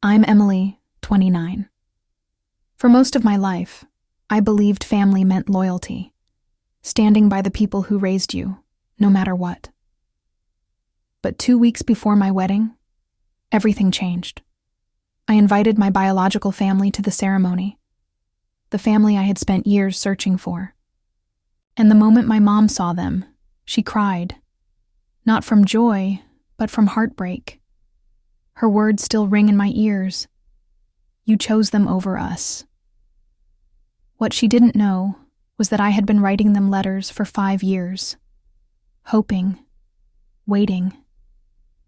I'm Emily, 29. For most of my life, I believed family meant loyalty, standing by the people who raised you, no matter what. But 2 weeks before my wedding, everything changed. I invited my biological family to the ceremony, the family I had spent years searching for. And the moment my mom saw them, she cried, not from joy, but from heartbreak. Her words still ring in my ears. You chose them over us. What she didn't know was that I had been writing them letters for 5 years, hoping, waiting,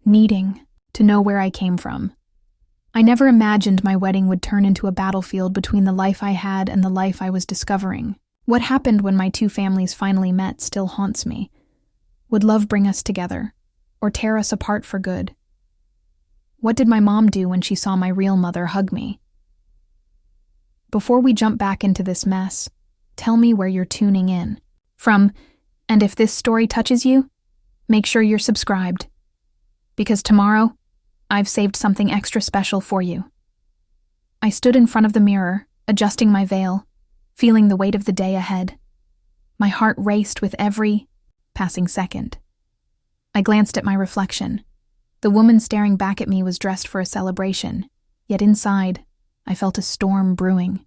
needing to know where I came from. I never imagined my wedding would turn into a battlefield between the life I had and the life I was discovering. What happened when my two families finally met still haunts me. Would love bring us together, or tear us apart for good? What did my mom do when she saw my real mother hug me? Before we jump back into this mess, tell me where you're tuning in from, and if this story touches you, make sure you're subscribed. Because tomorrow, I've saved something extra special for you. I stood in front of the mirror, adjusting my veil, feeling the weight of the day ahead. My heart raced with every passing second. I glanced at my reflection. The woman staring back at me was dressed for a celebration, yet inside, I felt a storm brewing.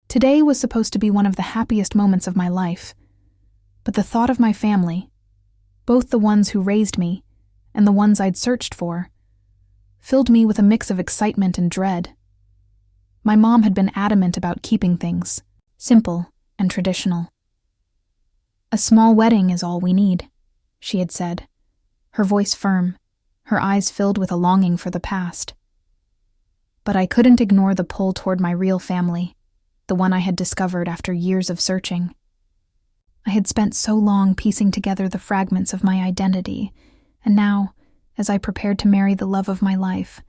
Today was supposed to be one of the happiest moments of my life, but the thought of my family, both the ones who raised me and the ones I'd searched for, filled me with a mix of excitement and dread. My mom had been adamant about keeping things simple and traditional. A small wedding is all we need, she had said, her voice firm, her eyes filled with a longing for the past. But I couldn't ignore the pull toward my real family, the one I had discovered after years of searching. I had spent so long piecing together the fragments of my identity, and now, as I prepared to marry the love of my life,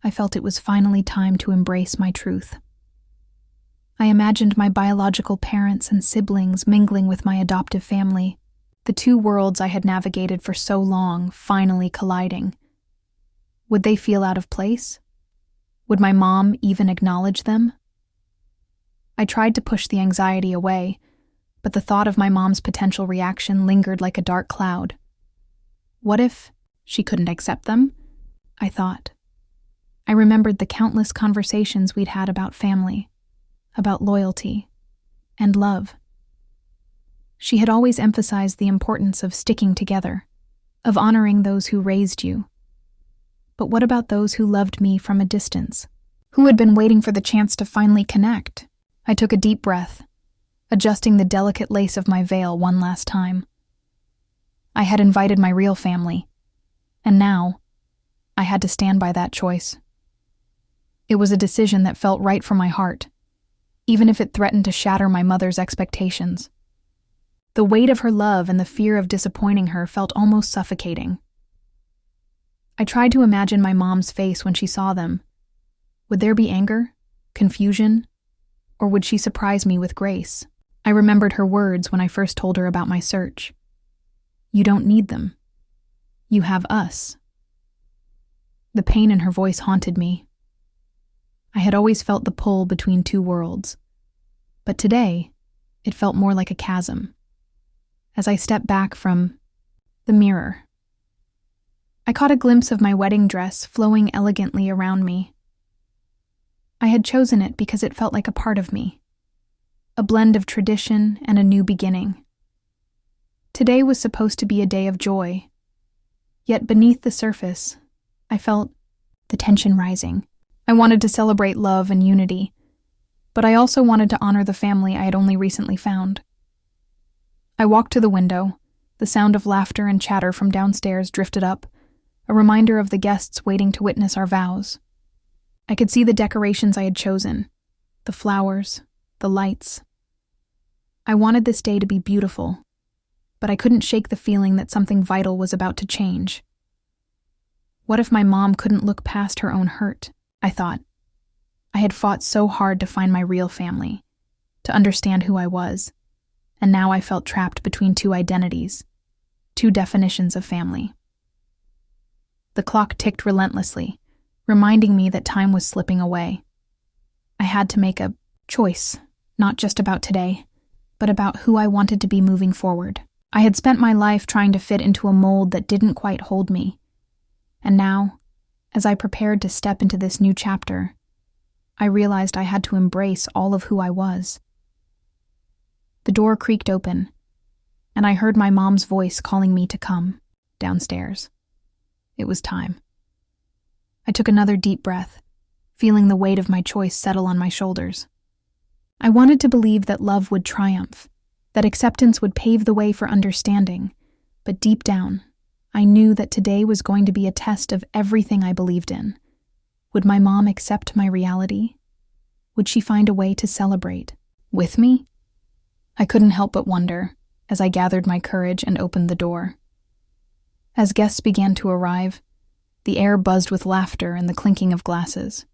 I felt it was finally time to embrace my truth. I imagined my biological parents and siblings mingling with my adoptive family, the two worlds I had navigated for so long finally colliding. Would they feel out of place? Would my mom even acknowledge them? I tried to push the anxiety away, but the thought of my mom's potential reaction lingered like a dark cloud. What if she couldn't accept them? I thought. I remembered the countless conversations we'd had about family, about loyalty, and love. She had always emphasized the importance of sticking together, of honoring those who raised you. But what about those who loved me from a distance, who had been waiting for the chance to finally connect? I took a deep breath, adjusting the delicate lace of my veil one last time. I had invited my real family, and now I had to stand by that choice. It was a decision that felt right for my heart, even if it threatened to shatter my mother's expectations. The weight of her love and the fear of disappointing her felt almost suffocating. I tried to imagine my mom's face when she saw them. Would there be anger, confusion, or would she surprise me with grace? I remembered her words when I first told her about my search. You don't need them. You have us. The pain in her voice haunted me. I had always felt the pull between two worlds, but today, it felt more like a chasm. As I stepped back from the mirror, I caught a glimpse of my wedding dress flowing elegantly around me. I had chosen it because it felt like a part of me, a blend of tradition and a new beginning. Today was supposed to be a day of joy, yet beneath the surface, I felt the tension rising. I wanted to celebrate love and unity, but I also wanted to honor the family I had only recently found. I walked to the window. The sound of laughter and chatter from downstairs drifted up, a reminder of the guests waiting to witness our vows. I could see the decorations I had chosen, the flowers, the lights. I wanted this day to be beautiful, but I couldn't shake the feeling that something vital was about to change. What if my mom couldn't look past her own hurt? I thought. I had fought so hard to find my real family, to understand who I was, and now I felt trapped between two identities, two definitions of family. The clock ticked relentlessly, reminding me that time was slipping away. I had to make a choice, not just about today, but about who I wanted to be moving forward. I had spent my life trying to fit into a mold that didn't quite hold me. And now, as I prepared to step into this new chapter, I realized I had to embrace all of who I was. The door creaked open, and I heard my mom's voice calling me to come downstairs. It was time. I took another deep breath, feeling the weight of my choice settle on my shoulders. I wanted to believe that love would triumph, that acceptance would pave the way for understanding, but deep down, I knew that today was going to be a test of everything I believed in. Would my mom accept my reality? Would she find a way to celebrate with me? I couldn't help but wonder as I gathered my courage and opened the door. As guests began to arrive, the air buzzed with laughter and the clinking of glasses.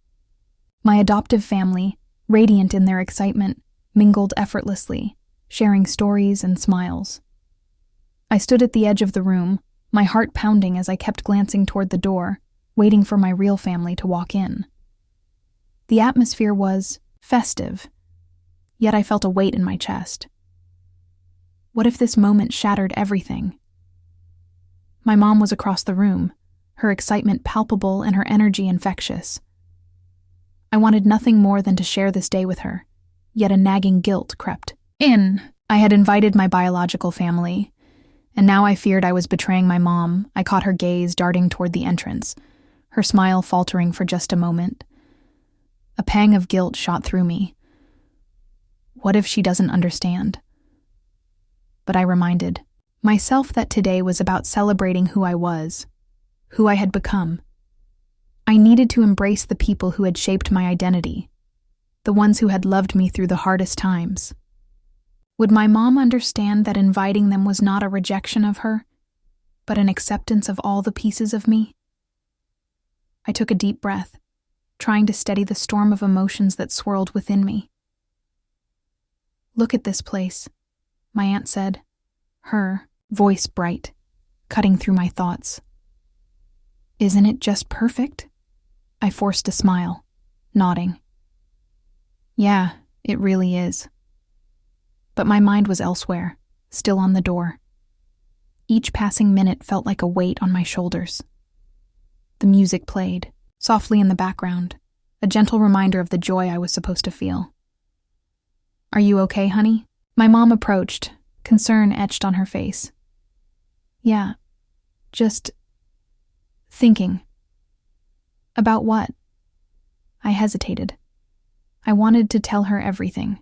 My adoptive family, radiant in their excitement, mingled effortlessly, sharing stories and smiles. I stood at the edge of the room, my heart pounding as I kept glancing toward the door, waiting for my real family to walk in. The atmosphere was festive, yet I felt a weight in my chest. What if this moment shattered everything? My mom was across the room, her excitement palpable and her energy infectious. I wanted nothing more than to share this day with her, yet a nagging guilt crept in. I had invited my biological family, and now I feared I was betraying my mom. I caught her gaze darting toward the entrance, her smile faltering for just a moment. A pang of guilt shot through me. What if she doesn't understand? But I reminded myself that today was about celebrating who I was, who I had become. I needed to embrace the people who had shaped my identity, the ones who had loved me through the hardest times. Would my mom understand that inviting them was not a rejection of her, but an acceptance of all the pieces of me? I took a deep breath, trying to steady the storm of emotions that swirled within me. "Look at this place," my aunt said, her voice bright, cutting through my thoughts. "Isn't it just perfect?" I forced a smile, nodding. "Yeah, it really is." But my mind was elsewhere, still on the door. Each passing minute felt like a weight on my shoulders. The music played, softly in the background, a gentle reminder of the joy I was supposed to feel. "Are you okay, honey?" My mom approached, concern etched on her face. "Yeah, just thinking." "About what?" I hesitated. I wanted to tell her everything,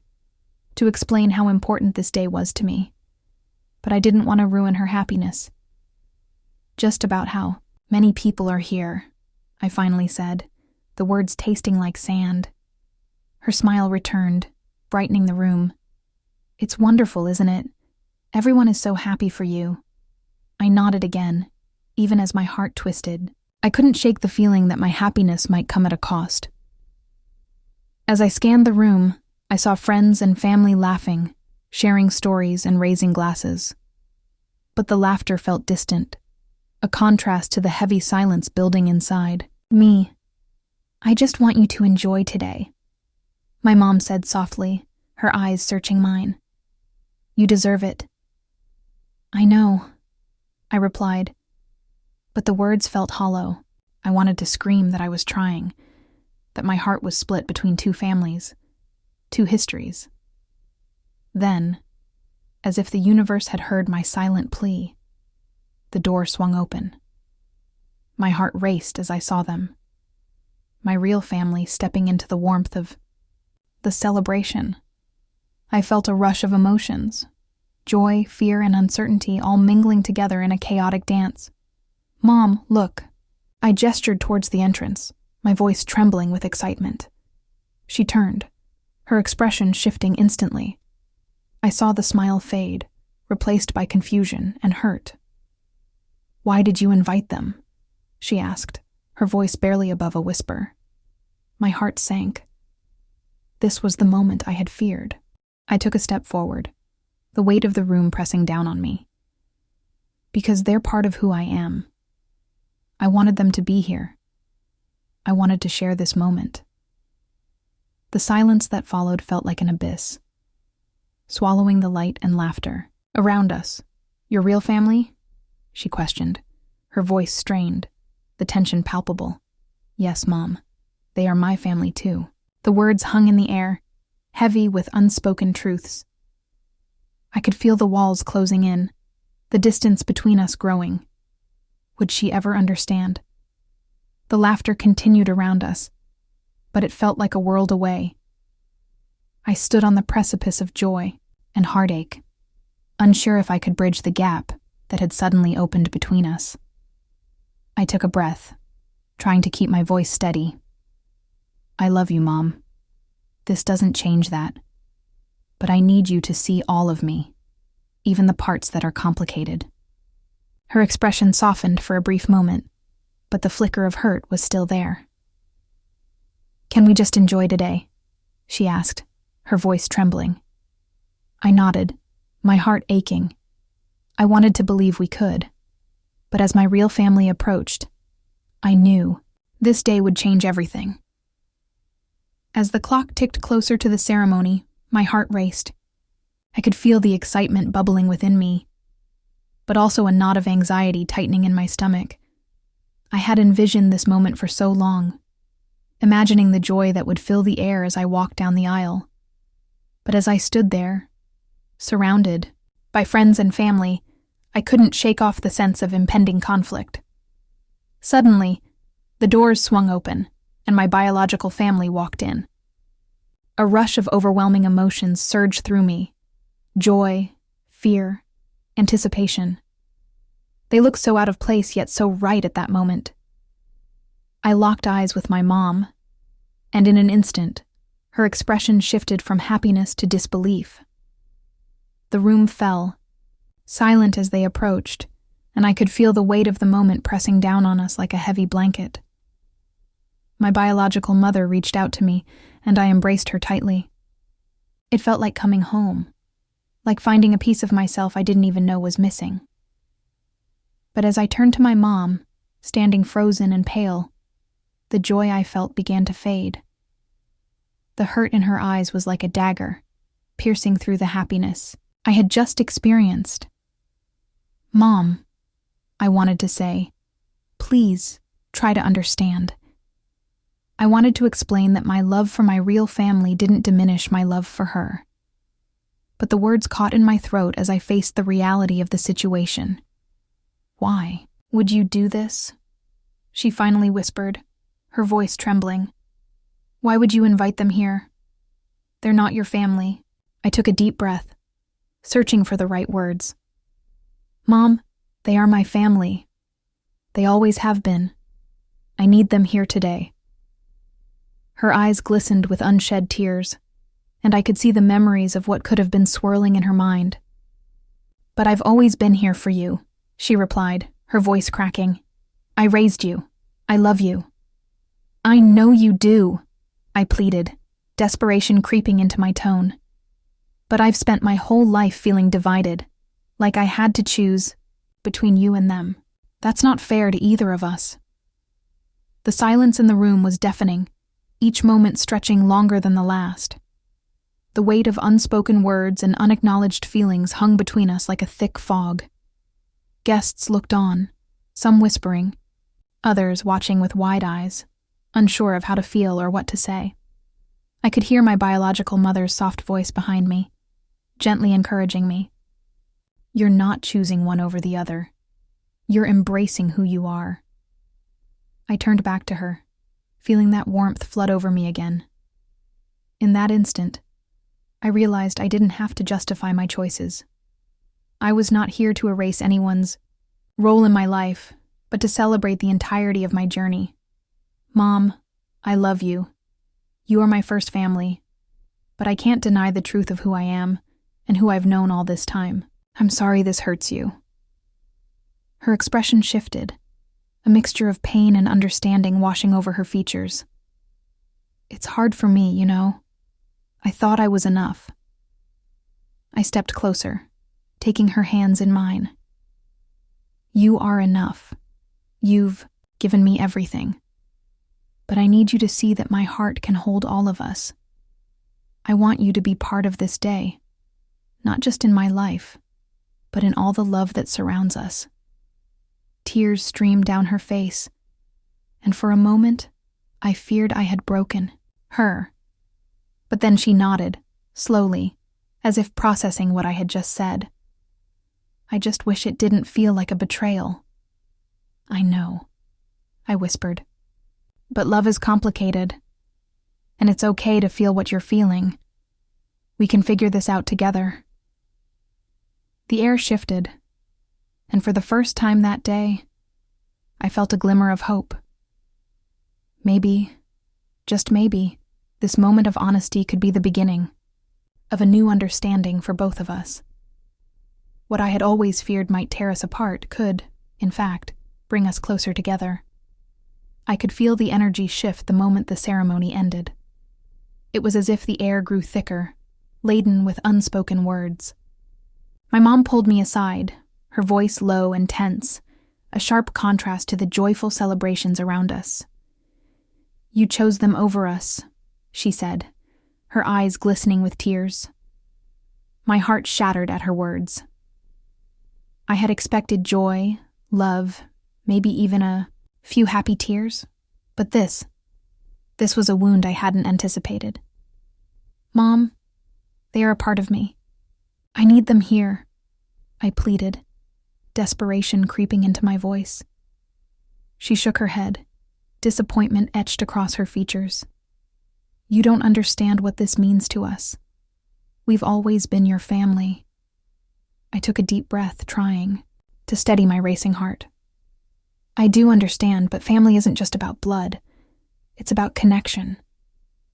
to explain how important this day was to me, but I didn't want to ruin her happiness. "Just about how many people are here," I finally said, the words tasting like sand. Her smile returned, brightening the room. "It's wonderful, isn't it? Everyone is so happy for you." I nodded again, even as my heart twisted. I couldn't shake the feeling that my happiness might come at a cost. As I scanned the room, I saw friends and family laughing, sharing stories and raising glasses. But the laughter felt distant, a contrast to the heavy silence building inside me. "I just want you to enjoy today," my mom said softly, her eyes searching mine. "You deserve it." "I know," I replied, but the words felt hollow. I wanted to scream that I was trying, that my heart was split between two families, two histories. Then, as if the universe had heard my silent plea, the door swung open. My heart raced as I saw them. My real family stepping into the warmth of the celebration. I felt a rush of emotions, joy, fear, and uncertainty all mingling together in a chaotic dance. "Mom, look." I gestured towards the entrance, my voice trembling with excitement. She turned, her expression shifting instantly. I saw the smile fade, replaced by confusion and hurt. "Why did you invite them?" she asked, her voice barely above a whisper. My heart sank. This was the moment I had feared. I took a step forward, the weight of the room pressing down on me. Because they're part of who I am. I wanted them to be here. I wanted to share this moment. The silence that followed felt like an abyss, swallowing the light and laughter around us. "Your real family?" she questioned, her voice strained, the tension palpable. "Yes, Mom. They are my family too." The words hung in the air, heavy with unspoken truths. I could feel the walls closing in, the distance between us growing. Would she ever understand? The laughter continued around us, but it felt like a world away. I stood on the precipice of joy and heartache, unsure if I could bridge the gap that had suddenly opened between us. I took a breath, trying to keep my voice steady. "I love you, Mom. This doesn't change that. But I need you to see all of me, even the parts that are complicated." Her expression softened for a brief moment, but the flicker of hurt was still there. "Can we just enjoy today?" she asked, her voice trembling. I nodded, my heart aching. I wanted to believe we could, but as my real family approached, I knew this day would change everything. As the clock ticked closer to the ceremony, my heart raced. I could feel the excitement bubbling within me, but also a knot of anxiety tightening in my stomach. I had envisioned this moment for so long, imagining the joy that would fill the air as I walked down the aisle. But as I stood there, surrounded by friends and family, I couldn't shake off the sense of impending conflict. Suddenly, the doors swung open, and my biological family walked in. A rush of overwhelming emotions surged through me: joy, fear, anticipation. They looked so out of place yet so right at that moment. I locked eyes with my mom, and in an instant, her expression shifted from happiness to disbelief. The room fell, silent as they approached, and I could feel the weight of the moment pressing down on us like a heavy blanket. My biological mother reached out to me, and I embraced her tightly. It felt like coming home, like finding a piece of myself I didn't even know was missing. But as I turned to my mom, standing frozen and pale, the joy I felt began to fade. The hurt in her eyes was like a dagger, piercing through the happiness I had just experienced. "Mom," I wanted to say, "please try to understand." I wanted to explain that my love for my real family didn't diminish my love for her. But the words caught in my throat as I faced the reality of the situation. "Why would you do this?" she finally whispered, her voice trembling. "Why would you invite them here? They're not your family." I took a deep breath, searching for the right words. "Mom, they are my family. They always have been. I need them here today." Her eyes glistened with unshed tears, and I could see the memories of what could have been swirling in her mind. "But I've always been here for you," she replied, her voice cracking. "I raised you. I love you." "I know you do," I pleaded, desperation creeping into my tone. "But I've spent my whole life feeling divided, like I had to choose between you and them. That's not fair to either of us." The silence in the room was deafening, each moment stretching longer than the last. The weight of unspoken words and unacknowledged feelings hung between us like a thick fog. Guests looked on, some whispering, others watching with wide eyes, unsure of how to feel or what to say. I could hear my biological mother's soft voice behind me, gently encouraging me. "You're not choosing one over the other. You're embracing who you are." I turned back to her, feeling that warmth flood over me again. In that instant, I realized I didn't have to justify my choices. I was not here to erase anyone's role in my life, but to celebrate the entirety of my journey. "Mom, I love you. You are my first family, but I can't deny the truth of who I am and who I've known all this time. I'm sorry this hurts you." Her expression shifted, a mixture of pain and understanding washing over her features. "It's hard for me, you know. I thought I was enough." I stepped closer, taking her hands in mine. "You are enough. You've given me everything. but I need you to see that my heart can hold all of us. I want you to be part of this day, not just in my life, but in all the love that surrounds us." Tears streamed down her face, and for a moment, I feared I had broken her. But then she nodded, slowly, as if processing what I had just said. "I just wish it didn't feel like a betrayal." "I know," I whispered. "But love is complicated, and it's okay to feel what you're feeling. We can figure this out together." The air shifted, and for the first time that day, I felt a glimmer of hope. Maybe, just maybe, this moment of honesty could be the beginning of a new understanding for both of us. What I had always feared might tear us apart could, in fact, bring us closer together. I could feel the energy shift the moment the ceremony ended. It was as if the air grew thicker, laden with unspoken words. My mom pulled me aside, her voice low and tense, a sharp contrast to the joyful celebrations around us. "You chose them over us," she said, her eyes glistening with tears. My heart shattered at her words. I had expected joy, love, maybe even a few happy tears, but this was a wound I hadn't anticipated. "Mom, they are a part of me. I need them here," I pleaded, desperation creeping into my voice. She shook her head, disappointment etched across her features. "You don't understand what this means to us. We've always been your family." I took a deep breath, trying to steady my racing heart. "I do understand, but family isn't just about blood. It's about connection,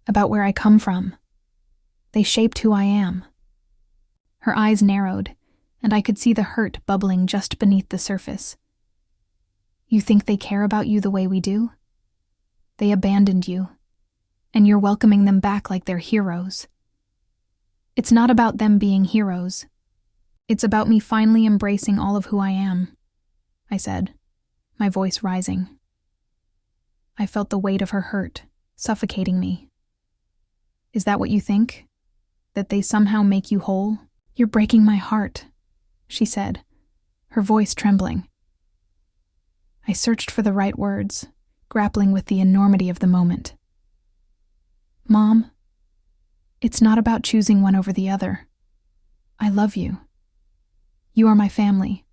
about where I come from. They shaped who I am." Her eyes narrowed, and I could see the hurt bubbling just beneath the surface. "You think they care about you the way we do? They abandoned you, and you're welcoming them back like they're heroes." "It's not about them being heroes. It's about me finally embracing all of who I am," I said, my voice rising. I felt the weight of her hurt, suffocating me. "Is that what you think? That they somehow make you whole?" "You're breaking my heart," she said, her voice trembling. I searched for the right words, grappling with the enormity of the moment. "Mom, it's not about choosing one over the other. I love you. You are my family.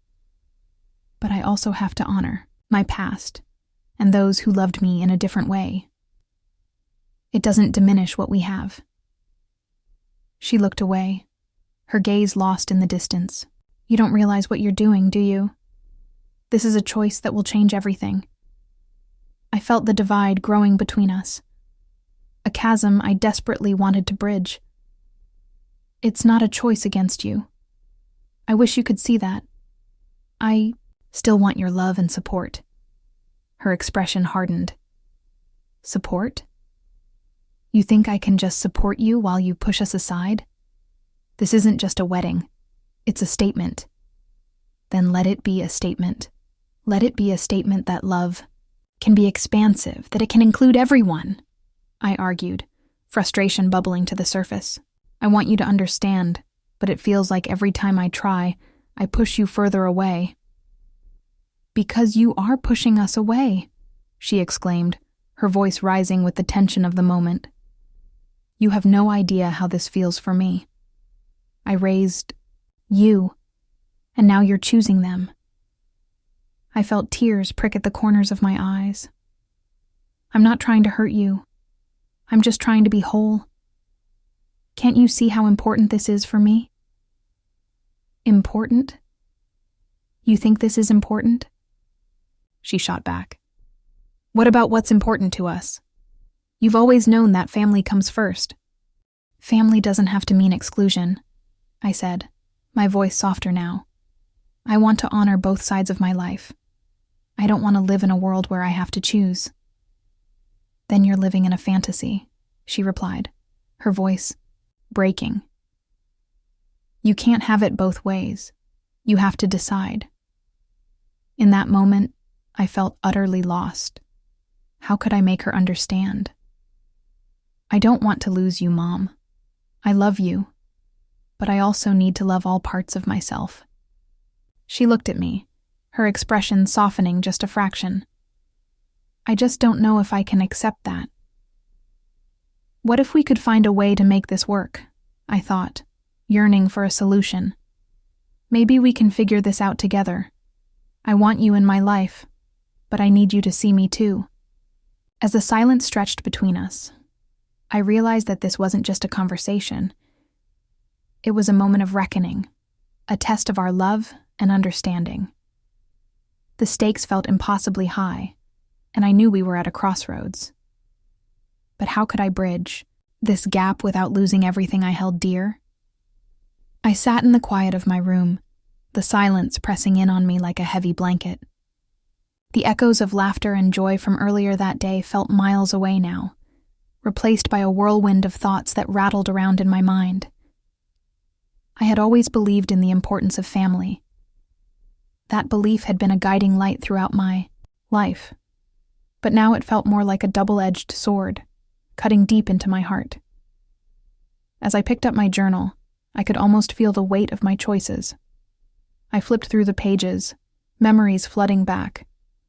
But I also have to honor my past and those who loved me in a different way. It doesn't diminish what we have." She looked away, her gaze lost in the distance. "You don't realize what you're doing, do you? This is a choice that will change everything." I felt the divide growing between us, a chasm I desperately wanted to bridge. "It's not a choice against you. I wish you could see that. I still want your love and support." Her expression hardened. "Support? You think I can just support you while you push us aside? This isn't just a wedding. It's a statement." "Then let it be a statement. Let it be a statement that love can be expansive, that it can include everyone," I argued, frustration bubbling to the surface. "I want you to understand, but it feels like every time I try, I push you further away." "Because you are pushing us away," she exclaimed, her voice rising with the tension of the moment. "You have no idea how this feels for me. I raised you, and now you're choosing them." I felt tears prick at the corners of my eyes. "I'm not trying to hurt you. I'm just trying to be whole. Can't you see how important this is for me?" "Important? You think this is important?" She shot back. "What about what's important to us? You've always known that family comes first." "Family doesn't have to mean exclusion," I said, my voice softer now. "I want to honor both sides of my life. I don't want to live in a world where I have to choose." "Then you're living in a fantasy," she replied, her voice breaking. "You can't have it both ways. You have to decide." In that moment, I felt utterly lost. How could I make her understand? I don't want to lose you, Mom. I love you, but I also need to love all parts of myself. She looked at me, her expression softening just a fraction. I just don't know if I can accept that. What if we could find a way to make this work? I thought, yearning for a solution. Maybe we can figure this out together. I want you in my life, but I need you to see me too. As the silence stretched between us, I realized that this wasn't just a conversation. It was a moment of reckoning, a test of our love and understanding. The stakes felt impossibly high, and I knew we were at a crossroads. But how could I bridge this gap without losing everything I held dear? I sat in the quiet of my room, the silence pressing in on me like a heavy blanket. The echoes of laughter and joy from earlier that day felt miles away now, replaced by a whirlwind of thoughts that rattled around in my mind. I had always believed in the importance of family. That belief had been a guiding light throughout my life, but now it felt more like a double-edged sword, cutting deep into my heart. As I picked up my journal, I could almost feel the weight of my choices. I flipped through the pages, memories flooding back,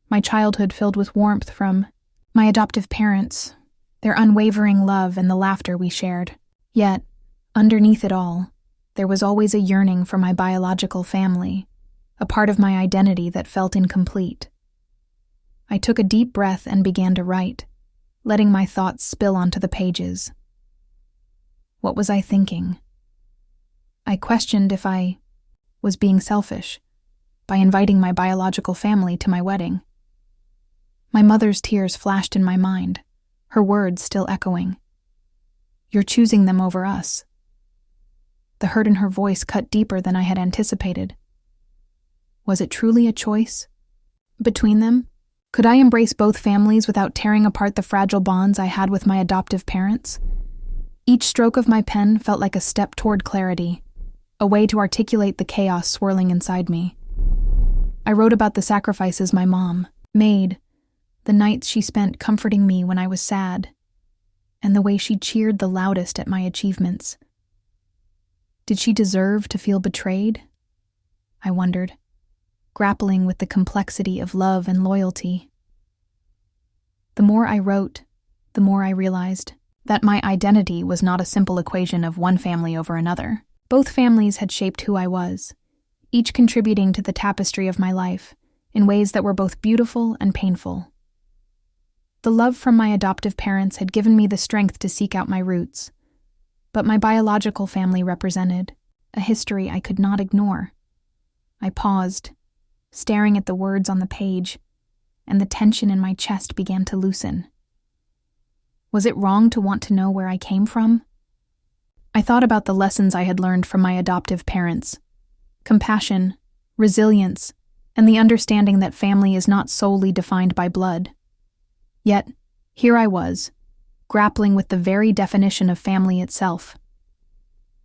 my childhood filled with warmth from my adoptive parents, their unwavering love and the laughter we shared. Yet, underneath it all, there was always a yearning for my biological family, a part of my identity that felt incomplete. I took a deep breath and began to write, letting my thoughts spill onto the pages. What was I thinking? I questioned if I was being selfish by inviting my biological family to my wedding. My mother's tears flashed in my mind, her words still echoing. You're choosing them over us. The hurt in her voice cut deeper than I had anticipated. Was it truly a choice between them? Could I embrace both families without tearing apart the fragile bonds I had with my adoptive parents? Each stroke of my pen felt like a step toward clarity, a way to articulate the chaos swirling inside me. I wrote about the sacrifices my mom made, the nights she spent comforting me when I was sad, and the way she cheered the loudest at my achievements. Did she deserve to feel betrayed? I wondered, grappling with the complexity of love and loyalty. The more I wrote, the more I realized that my identity was not a simple equation of one family over another. Both families had shaped who I was, each contributing to the tapestry of my life in ways that were both beautiful and painful. The love from my adoptive parents had given me the strength to seek out my roots, but my biological family represented a history I could not ignore. I paused, staring at the words on the page, and the tension in my chest began to loosen. Was it wrong to want to know where I came from? I thought about the lessons I had learned from my adoptive parents: compassion, resilience, and the understanding that family is not solely defined by blood. Yet, here I was, grappling with the very definition of family itself.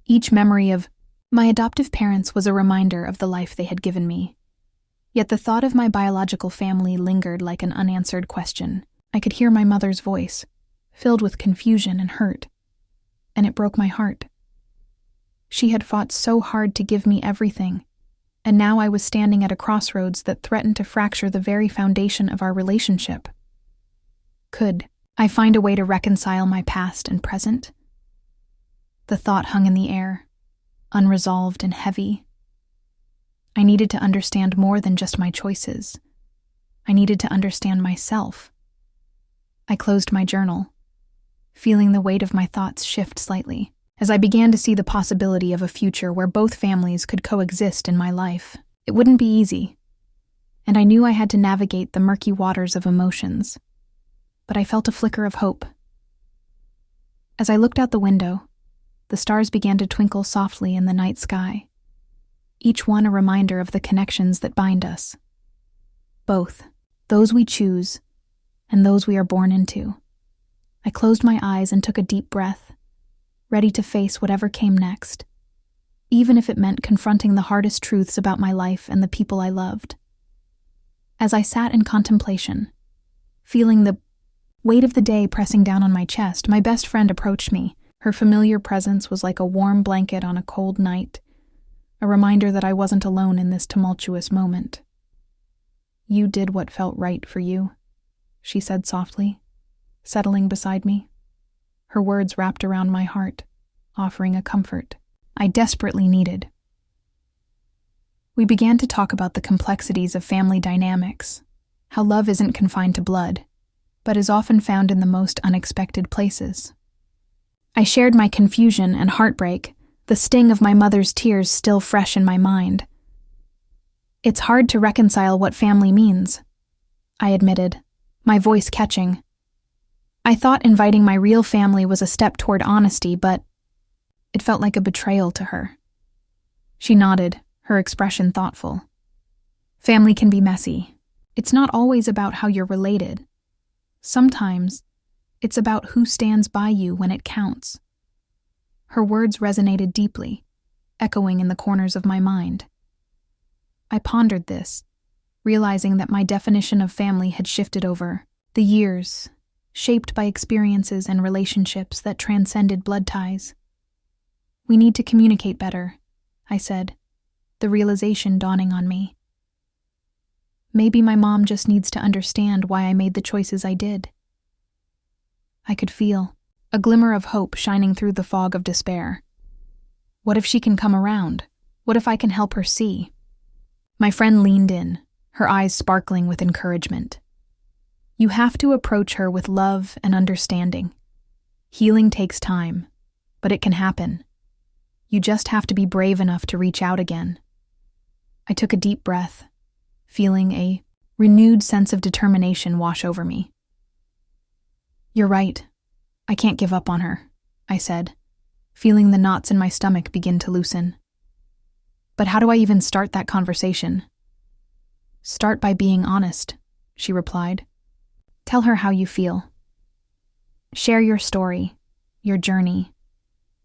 Each memory of my adoptive parents was a reminder of the life they had given me. Yet the thought of my biological family lingered like an unanswered question. I could hear my mother's voice, filled with confusion and hurt, and it broke my heart. She had fought so hard to give me everything, and now I was standing at a crossroads that threatened to fracture the very foundation of our relationship. Could I find a way to reconcile my past and present? The thought hung in the air, unresolved and heavy. I needed to understand more than just my choices. I needed to understand myself. I closed my journal, feeling the weight of my thoughts shift slightly, as I began to see the possibility of a future where both families could coexist in my life. It wouldn't be easy, and I knew I had to navigate the murky waters of emotions, but I felt a flicker of hope. As I looked out the window, the stars began to twinkle softly in the night sky, each one a reminder of the connections that bind us. Both, those we choose and those we are born into. I closed my eyes and took a deep breath, ready to face whatever came next, even if it meant confronting the hardest truths about my life and the people I loved. As I sat in contemplation, feeling the Weight of the day pressing down on my chest, my best friend approached me. Her familiar presence was like a warm blanket on a cold night, a reminder that I wasn't alone in this tumultuous moment. "You did what felt right for you," she said softly, settling beside me. Her words wrapped around my heart, offering a comfort I desperately needed. We began to talk about the complexities of family dynamics, how love isn't confined to blood, but is often found in the most unexpected places. I shared my confusion and heartbreak, the sting of my mother's tears still fresh in my mind. "It's hard to reconcile what family means," I admitted, my voice catching. I thought inviting my real family was a step toward honesty, but it felt like a betrayal to her. She nodded, her expression thoughtful. "Family can be messy. It's not always about how you're related. Sometimes, it's about who stands by you when it counts." Her words resonated deeply, echoing in the corners of my mind. I pondered this, realizing that my definition of family had shifted over the years, shaped by experiences and relationships that transcended blood ties. "We need to communicate better," I said, the realization dawning on me. Maybe my mom just needs to understand why I made the choices I did. I could feel a glimmer of hope shining through the fog of despair. What if she can come around? What if I can help her see? My friend leaned in, her eyes sparkling with encouragement. "You have to approach her with love and understanding. Healing takes time, but it can happen. You just have to be brave enough to reach out again." I took a deep breath, feeling a renewed sense of determination wash over me. "You're right. I can't give up on her," I said, feeling the knots in my stomach begin to loosen. "But how do I even start that conversation?" "Start by being honest," she replied. "Tell her how you feel. Share your story, your journey.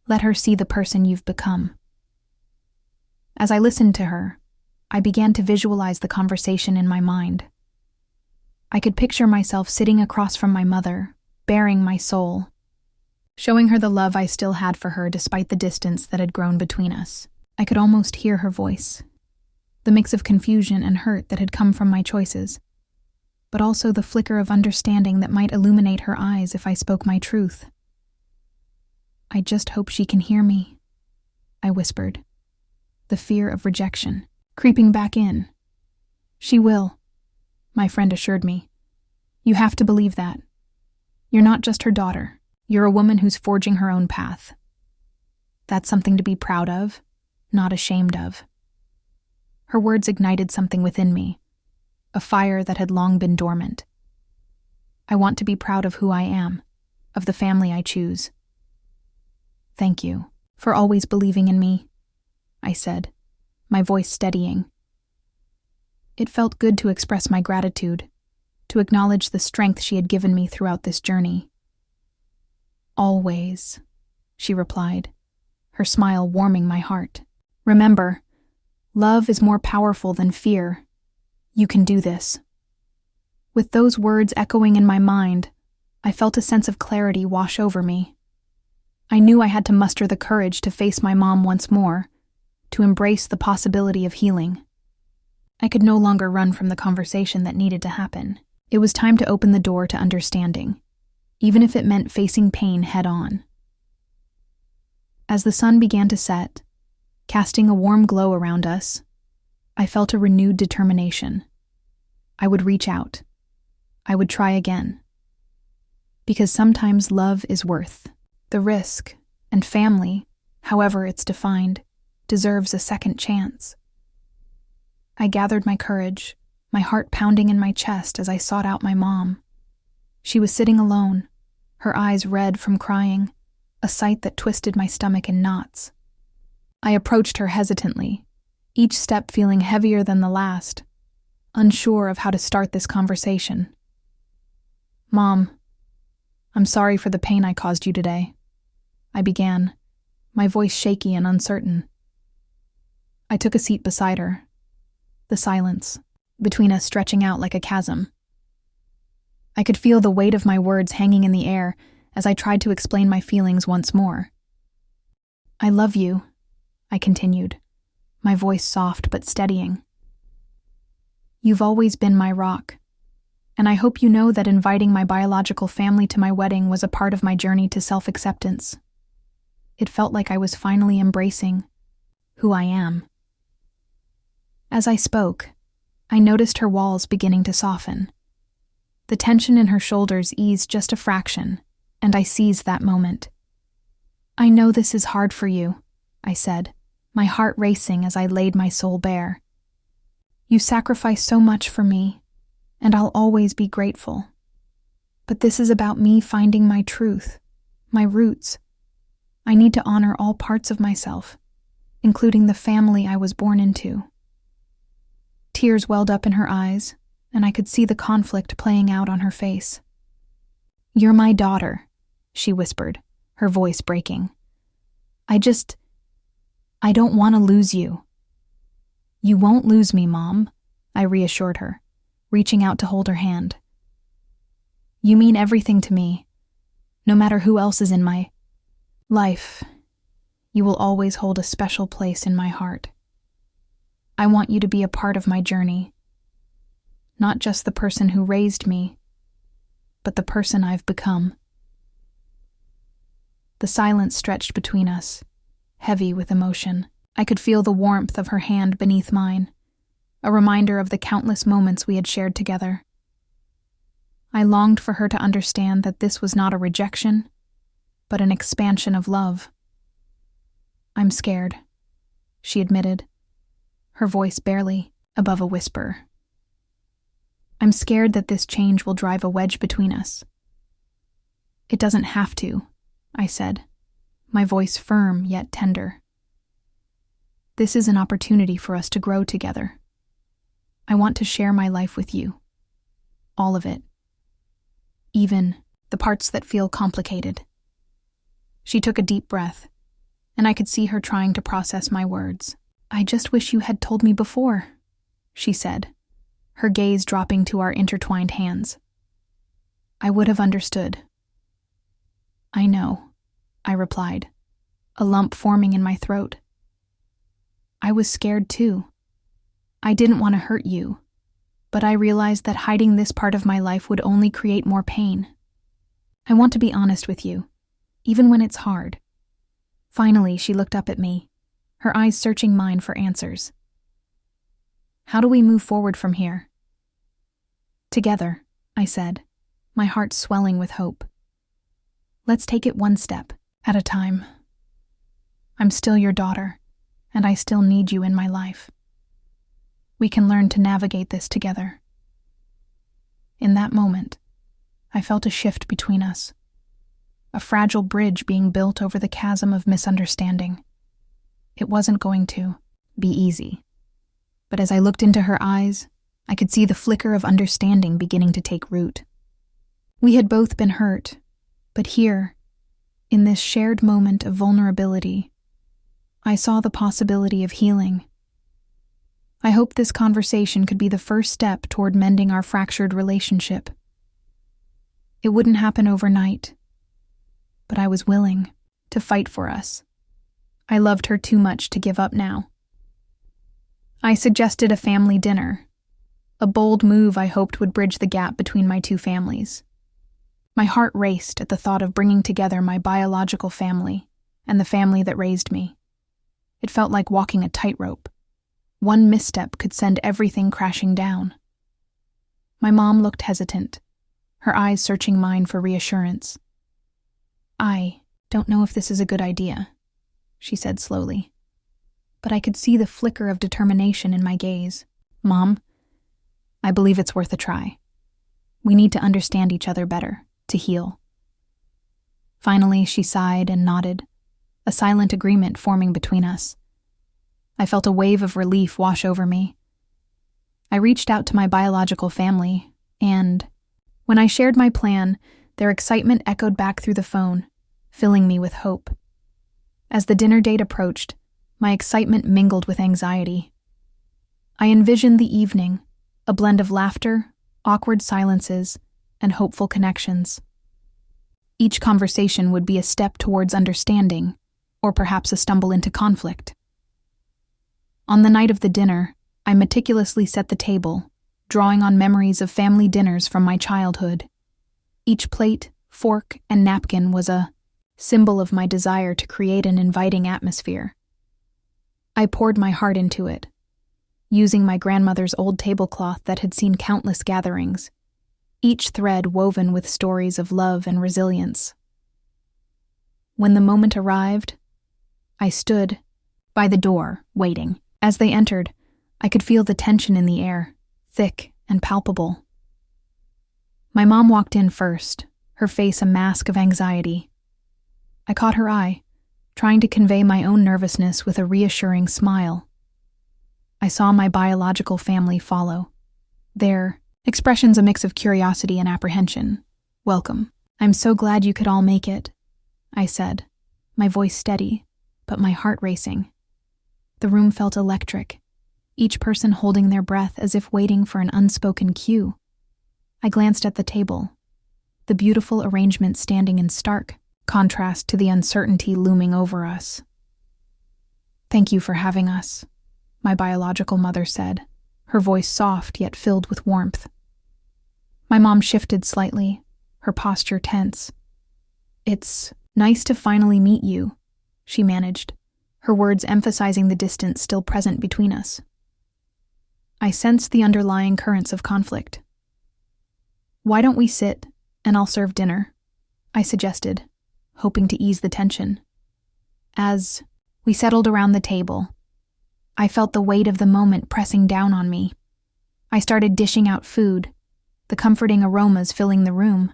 Let her see the person you've become." As I listened to her, I began to visualize the conversation in my mind. I could picture myself sitting across from my mother, baring my soul, showing her the love I still had for her despite the distance that had grown between us. I could almost hear her voice, the mix of confusion and hurt that had come from my choices, but also the flicker of understanding that might illuminate her eyes if I spoke my truth. "I just hope she can hear me," I whispered, the fear of rejection creeping back in. "She will," my friend assured me. "You have to believe that. You're not just her daughter. You're a woman who's forging her own path. That's something to be proud of, not ashamed of." Her words ignited something within me, a fire that had long been dormant. I want to be proud of who I am, of the family I choose. "Thank you for always believing in me," I said, my voice steadying. It felt good to express my gratitude, to acknowledge the strength she had given me throughout this journey. "Always," she replied, her smile warming my heart. "Remember, love is more powerful than fear. You can do this." With those words echoing in my mind, I felt a sense of clarity wash over me. I knew I had to muster the courage to face my mom once more, to embrace the possibility of healing. I could no longer run from the conversation that needed to happen. It was time to open the door to understanding, even if it meant facing pain head-on. As the sun began to set, casting a warm glow around us, I felt a renewed determination. I would reach out. I would try again. Because sometimes love is worth the risk, and family, however it's defined, deserves a second chance. I gathered my courage, my heart pounding in my chest as I sought out my mom. She was sitting alone, her eyes red from crying, a sight that twisted my stomach in knots. I approached her hesitantly, each step feeling heavier than the last, unsure of how to start this conversation. "Mom, I'm sorry for the pain I caused you today," I began, my voice shaky and uncertain. I took a seat beside her, the silence between us stretching out like a chasm. I could feel the weight of my words hanging in the air as I tried to explain my feelings once more. "I love you," I continued, my voice soft but steadying. "You've always been my rock, and I hope you know that inviting my biological family to my wedding was a part of my journey to self-acceptance. It felt like I was finally embracing who I am." As I spoke, I noticed her walls beginning to soften. The tension in her shoulders eased just a fraction, and I seized that moment. "I know this is hard for you," I said, my heart racing as I laid my soul bare. "You sacrifice so much for me, and I'll always be grateful. But this is about me finding my truth, my roots. I need to honor all parts of myself, including the family I was born into." Tears welled up in her eyes, and I could see the conflict playing out on her face. "You're my daughter," she whispered, her voice breaking. I don't want to lose you." "You won't lose me, Mom," I reassured her, reaching out to hold her hand. "You mean everything to me. No matter who else is in my life, you will always hold a special place in my heart. I want you to be a part of my journey. Not just the person who raised me, but the person I've become." The silence stretched between us, heavy with emotion. I could feel the warmth of her hand beneath mine, a reminder of the countless moments we had shared together. I longed for her to understand that this was not a rejection, but an expansion of love. "I'm scared," she admitted, her voice barely above a whisper. "I'm scared that this change will drive a wedge between us." "It doesn't have to," I said, my voice firm yet tender. "This is an opportunity for us to grow together. I want to share my life with you. All of it. Even the parts that feel complicated." She took a deep breath, and I could see her trying to process my words. "I just wish you had told me before," she said, her gaze dropping to our intertwined hands. "I would have understood." "I know," I replied, a lump forming in my throat. "I was scared too. I didn't want to hurt you, but I realized that hiding this part of my life would only create more pain. I want to be honest with you, even when it's hard." Finally, she looked up at me, her eyes searching mine for answers. "How do we move forward from here?" "Together," I said, my heart swelling with hope. "Let's take it one step at a time. I'm still your daughter, and I still need you in my life. We can learn to navigate this together." In that moment, I felt a shift between us, a fragile bridge being built over the chasm of misunderstanding. It wasn't going to be easy, but as I looked into her eyes, I could see the flicker of understanding beginning to take root. We had both been hurt, but here, in this shared moment of vulnerability, I saw the possibility of healing. I hoped this conversation could be the first step toward mending our fractured relationship. It wouldn't happen overnight, but I was willing to fight for us. I loved her too much to give up now. I suggested a family dinner, a bold move I hoped would bridge the gap between my two families. My heart raced at the thought of bringing together my biological family and the family that raised me. It felt like walking a tightrope. One misstep could send everything crashing down. My mom looked hesitant, her eyes searching mine for reassurance. "I don't know if this is a good idea," she said slowly, but I could see the flicker of determination in my gaze. "Mom, I believe it's worth a try. We need to understand each other better, to heal." Finally, she sighed and nodded, a silent agreement forming between us. I felt a wave of relief wash over me. I reached out to my biological family, and when I shared my plan, their excitement echoed back through the phone, filling me with hope. As the dinner date approached, my excitement mingled with anxiety. I envisioned the evening, a blend of laughter, awkward silences, and hopeful connections. Each conversation would be a step towards understanding, or perhaps a stumble into conflict. On the night of the dinner, I meticulously set the table, drawing on memories of family dinners from my childhood. Each plate, fork, and napkin was a symbol of my desire to create an inviting atmosphere. I poured my heart into it, using my grandmother's old tablecloth that had seen countless gatherings, each thread woven with stories of love and resilience. When the moment arrived, I stood by the door, waiting. As they entered, I could feel the tension in the air, thick and palpable. My mom walked in first, her face a mask of anxiety. I caught her eye, trying to convey my own nervousness with a reassuring smile. I saw my biological family follow, their expressions a mix of curiosity and apprehension. "Welcome. I'm so glad you could all make it," I said, my voice steady, but my heart racing. The room felt electric, each person holding their breath as if waiting for an unspoken cue. I glanced at the table, the beautiful arrangement standing in stark contrast to the uncertainty looming over us. "Thank you for having us," my biological mother said, her voice soft yet filled with warmth. My mom shifted slightly, her posture tense. "It's nice to finally meet you," she managed, her words emphasizing the distance still present between us. I sensed the underlying currents of conflict. "Why don't we sit, and I'll serve dinner," I suggested, hoping to ease the tension. As we settled around the table, I felt the weight of the moment pressing down on me. I started dishing out food, the comforting aromas filling the room.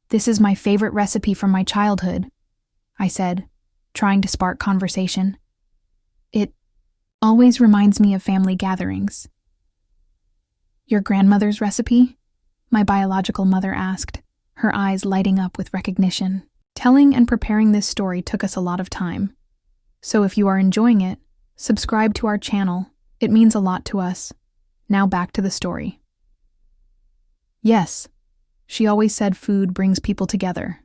"This is my favorite recipe from my childhood," I said, trying to spark conversation. "It always reminds me of family gatherings." "Your grandmother's recipe?" my biological mother asked, her eyes lighting up with recognition. Telling and preparing this story took us a lot of time. So if you are enjoying it, subscribe to our channel. It means a lot to us. Now back to the story. "Yes, she always said food brings people together,"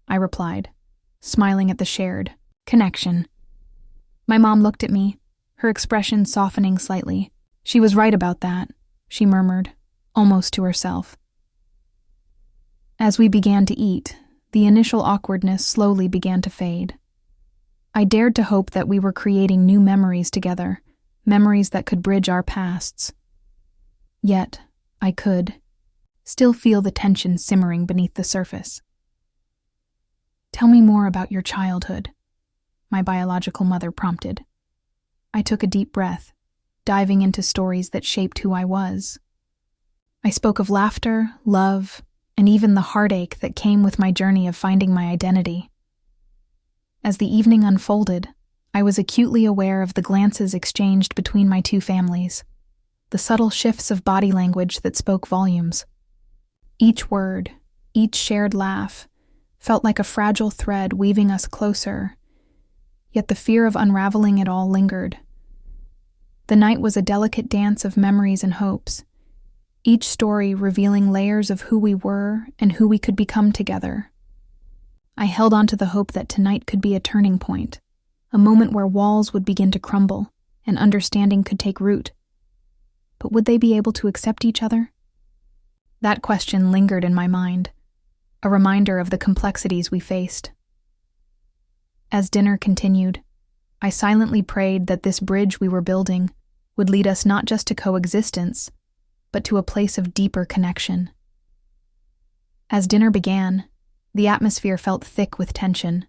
I replied, smiling at the shared connection. My mom looked at me, her expression softening slightly. "She was right about that," she murmured, almost to herself. As we began to eat, the initial awkwardness slowly began to fade. I dared to hope that we were creating new memories together, memories that could bridge our pasts. Yet, I could still feel the tension simmering beneath the surface. "Tell me more about your childhood," my biological mother prompted. I took a deep breath, diving into stories that shaped who I was. I spoke of laughter, love, and even the heartache that came with my journey of finding my identity. As the evening unfolded, I was acutely aware of the glances exchanged between my two families, the subtle shifts of body language that spoke volumes. Each word, each shared laugh, felt like a fragile thread weaving us closer, yet the fear of unraveling it all lingered. The night was a delicate dance of memories and hopes, each story revealing layers of who we were and who we could become together. I held on to the hope that tonight could be a turning point, a moment where walls would begin to crumble and understanding could take root. But would they be able to accept each other? That question lingered in my mind, a reminder of the complexities we faced. As dinner continued, I silently prayed that this bridge we were building would lead us not just to coexistence, but to a place of deeper connection. As dinner began, the atmosphere felt thick with tension.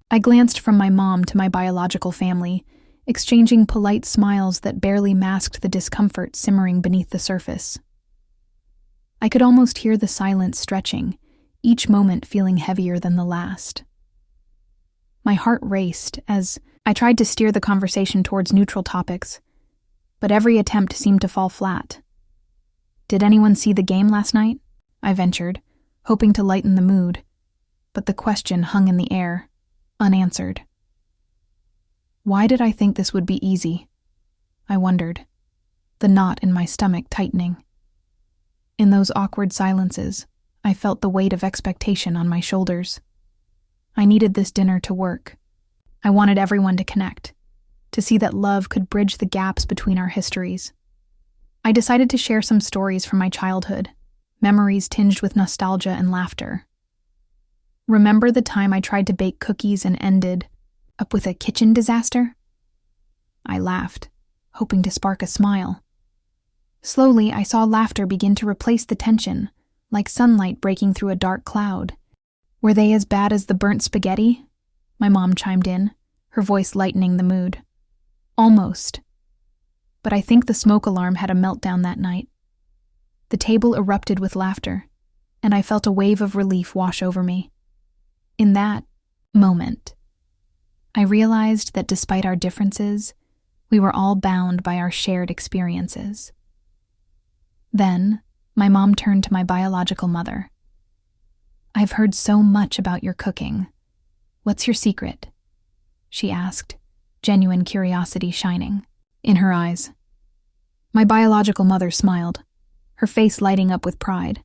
I glanced from my mom to my biological family, exchanging polite smiles that barely masked the discomfort simmering beneath the surface. I could almost hear the silence stretching, each moment feeling heavier than the last. My heart raced as I tried to steer the conversation towards neutral topics, but every attempt seemed to fall flat. "Did anyone see the game last night?" I ventured, hoping to lighten the mood, but the question hung in the air, unanswered. Why did I think this would be easy? I wondered, the knot in my stomach tightening. In those awkward silences, I felt the weight of expectation on my shoulders. I needed this dinner to work. I wanted everyone to connect, to see that love could bridge the gaps between our histories. I decided to share some stories from my childhood, memories tinged with nostalgia and laughter. Remember the time I tried to bake cookies and ended up with a kitchen disaster? I laughed, hoping to spark a smile. Slowly, I saw laughter begin to replace the tension, like sunlight breaking through a dark cloud. Were they as bad as the burnt spaghetti? My mom chimed in, her voice lightening the mood. Almost. But I think the smoke alarm had a meltdown that night. The table erupted with laughter, and I felt a wave of relief wash over me. In that moment, I realized that despite our differences, we were all bound by our shared experiences. Then, my mom turned to my biological mother. "I've heard so much about your cooking. What's your secret?" she asked, genuine curiosity shining in her eyes. My biological mother smiled, her face lighting up with pride.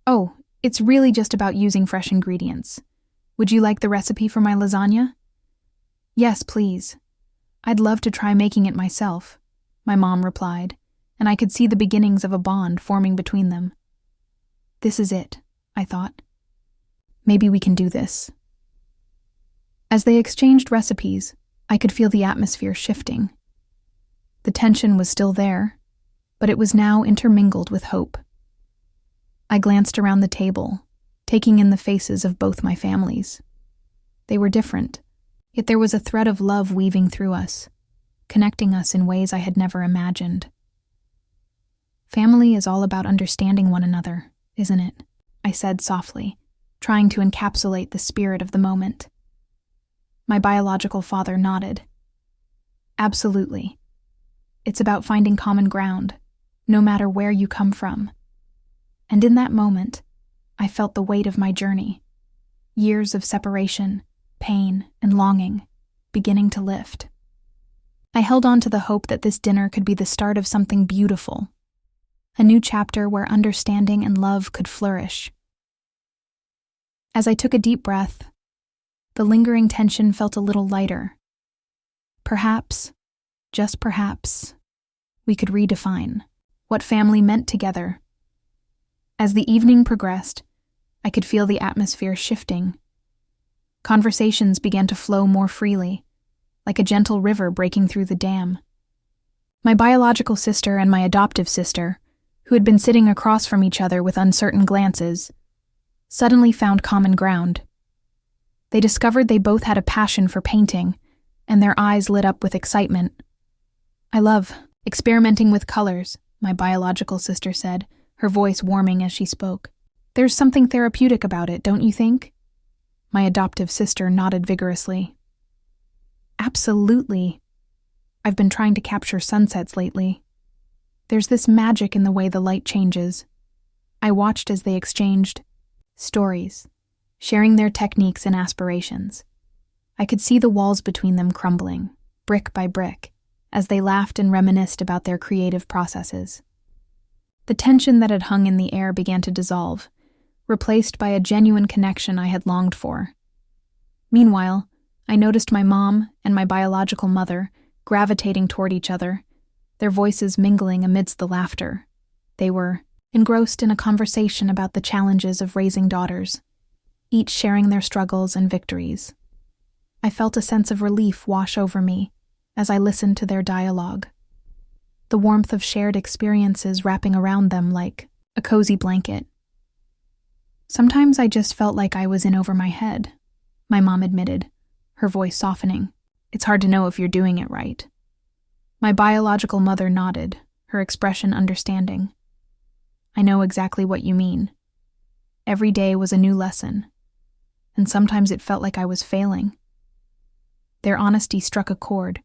"Oh, it's really just about using fresh ingredients. Would you like the recipe for my lasagna?" "Yes, please. I'd love to try making it myself," my mom replied, and I could see the beginnings of a bond forming between them. This is it, I thought. Maybe we can do this. As they exchanged recipes, I could feel the atmosphere shifting. The tension was still there, but it was now intermingled with hope. I glanced around the table, taking in the faces of both my families. They were different, yet there was a thread of love weaving through us, connecting us in ways I had never imagined. Family is all about understanding one another, isn't it? I said softly, trying to encapsulate the spirit of the moment. My biological father nodded. Absolutely. It's about finding common ground, no matter where you come from. And in that moment, I felt the weight of my journey. Years of separation, pain, and longing, beginning to lift. I held on to the hope that this dinner could be the start of something beautiful, a new chapter where understanding and love could flourish. As I took a deep breath, the lingering tension felt a little lighter. Perhaps, just perhaps, we could redefine what family meant together. As the evening progressed, I could feel the atmosphere shifting. Conversations began to flow more freely, like a gentle river breaking through the dam. My biological sister and my adoptive sister, who had been sitting across from each other with uncertain glances, suddenly found common ground. They discovered they both had a passion for painting, and their eyes lit up with excitement. "I love experimenting with colors," my biological sister said, her voice warming as she spoke. "There's something therapeutic about it, don't you think?" My adoptive sister nodded vigorously. "Absolutely. I've been trying to capture sunsets lately. There's this magic in the way the light changes." I watched as they exchanged stories, sharing their techniques and aspirations. I could see the walls between them crumbling, brick by brick, as they laughed and reminisced about their creative processes. The tension that had hung in the air began to dissolve, replaced by a genuine connection I had longed for. Meanwhile, I noticed my mom and my biological mother gravitating toward each other, their voices mingling amidst the laughter. They were engrossed in a conversation about the challenges of raising daughters, each sharing their struggles and victories. I felt a sense of relief wash over me as I listened to their dialogue, the warmth of shared experiences wrapping around them like a cozy blanket. "Sometimes I just felt like I was in over my head," my mom admitted, her voice softening. "It's hard to know if you're doing it right." My biological mother nodded, her expression understanding. "I know exactly what you mean. Every day was a new lesson, and sometimes it felt like I was failing." Their honesty struck a chord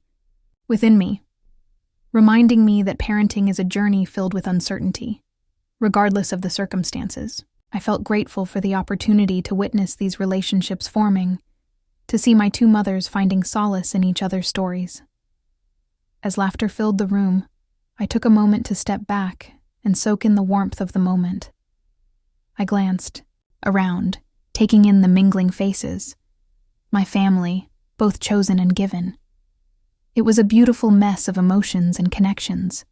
within me, reminding me that parenting is a journey filled with uncertainty, regardless of the circumstances. I felt grateful for the opportunity to witness these relationships forming, to see my two mothers finding solace in each other's stories. As laughter filled the room, I took a moment to step back and soak in the warmth of the moment. I glanced around, taking in the mingling faces. My family, both chosen and given. It was a beautiful mess of emotions and connections,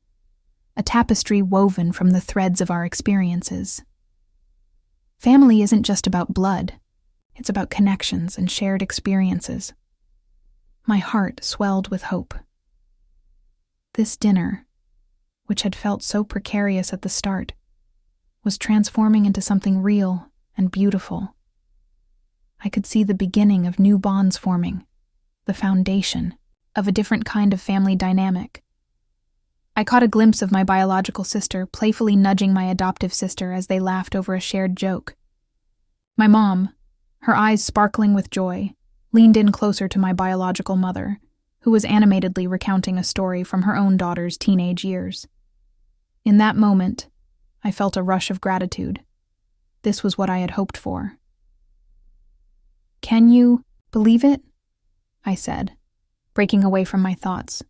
a tapestry woven from the threads of our experiences. Family isn't just about blood, it's about connections and shared experiences. My heart swelled with hope. This dinner, which had felt so precarious at the start, was transforming into something real and beautiful. I could see the beginning of new bonds forming, the foundation of a different kind of family dynamic. I caught a glimpse of my biological sister playfully nudging my adoptive sister as they laughed over a shared joke. My mom, her eyes sparkling with joy, leaned in closer to my biological mother, who was animatedly recounting a story from her own daughter's teenage years. In that moment, I felt a rush of gratitude. This was what I had hoped for. "Can you believe it?" I said, breaking away from my thoughts.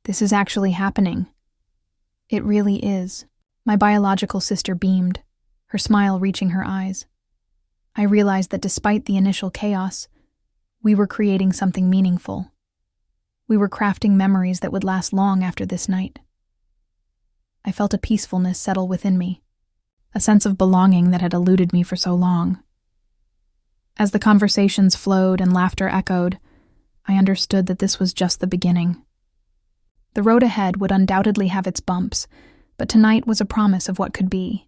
"This is actually happening." "It really is." My biological sister beamed, her smile reaching her eyes. I realized that despite the initial chaos, we were creating something meaningful. We were crafting memories that would last long after this night. I felt a peacefulness settle within me, a sense of belonging that had eluded me for so long. As the conversations flowed and laughter echoed, I understood that this was just the beginning. The road ahead would undoubtedly have its bumps, but tonight was a promise of what could be.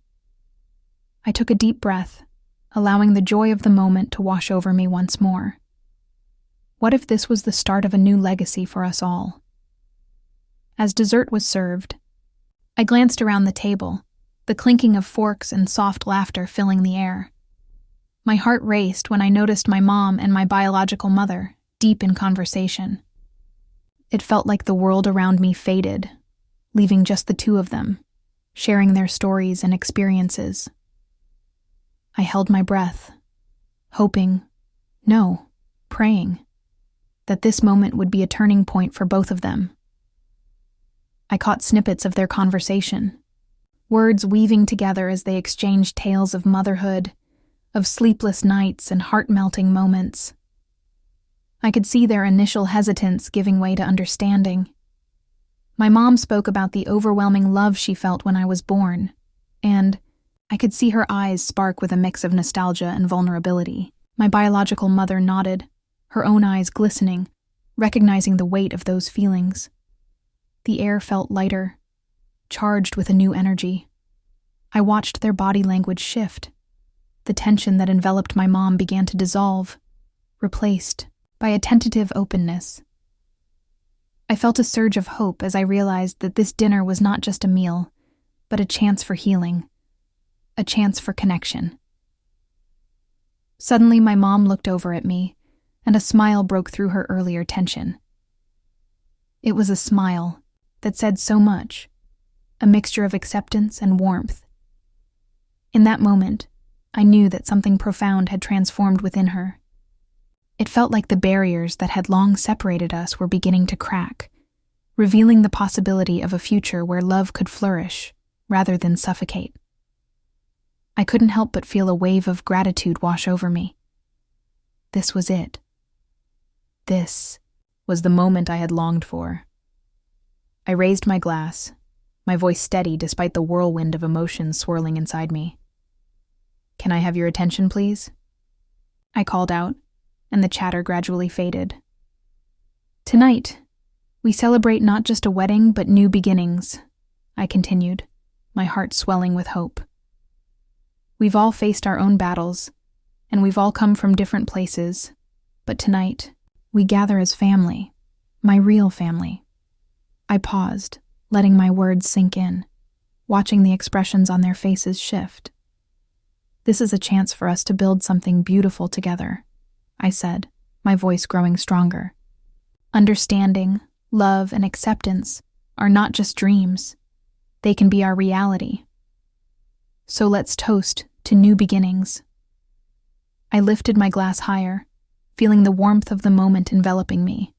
I took a deep breath, allowing the joy of the moment to wash over me once more. What if this was the start of a new legacy for us all? As dessert was served, I glanced around the table, the clinking of forks and soft laughter filling the air. My heart raced when I noticed my mom and my biological mother deep in conversation. It felt like the world around me faded, leaving just the two of them, sharing their stories and experiences. I held my breath, praying, that this moment would be a turning point for both of them. I caught snippets of their conversation, words weaving together as they exchanged tales of motherhood, of sleepless nights and heart-melting moments. I could see their initial hesitance giving way to understanding. My mom spoke about the overwhelming love she felt when I was born, and I could see her eyes spark with a mix of nostalgia and vulnerability. My biological mother nodded, her own eyes glistening, recognizing the weight of those feelings. The air felt lighter, charged with a new energy. I watched their body language shift. The tension that enveloped my mom began to dissolve, replaced by a tentative openness. I felt a surge of hope as I realized that this dinner was not just a meal, but a chance for healing, a chance for connection. Suddenly, my mom looked over at me, and a smile broke through her earlier tension. It was a smile that said so much, a mixture of acceptance and warmth. In that moment, I knew that something profound had transformed within her. It felt like the barriers that had long separated us were beginning to crack, revealing the possibility of a future where love could flourish rather than suffocate. I couldn't help but feel a wave of gratitude wash over me. This was it. This was the moment I had longed for. I raised my glass, my voice steady despite the whirlwind of emotions swirling inside me. "Can I have your attention, please?" I called out, and the chatter gradually faded. "Tonight, we celebrate not just a wedding, but new beginnings," I continued, my heart swelling with hope. "We've all faced our own battles, and we've all come from different places, but tonight, we gather as family, my real family." I paused, letting my words sink in, watching the expressions on their faces shift. "This is a chance for us to build something beautiful together," I said, my voice growing stronger. "Understanding, love, and acceptance are not just dreams. They can be our reality. So let's toast to new beginnings." I lifted my glass higher, feeling the warmth of the moment enveloping me.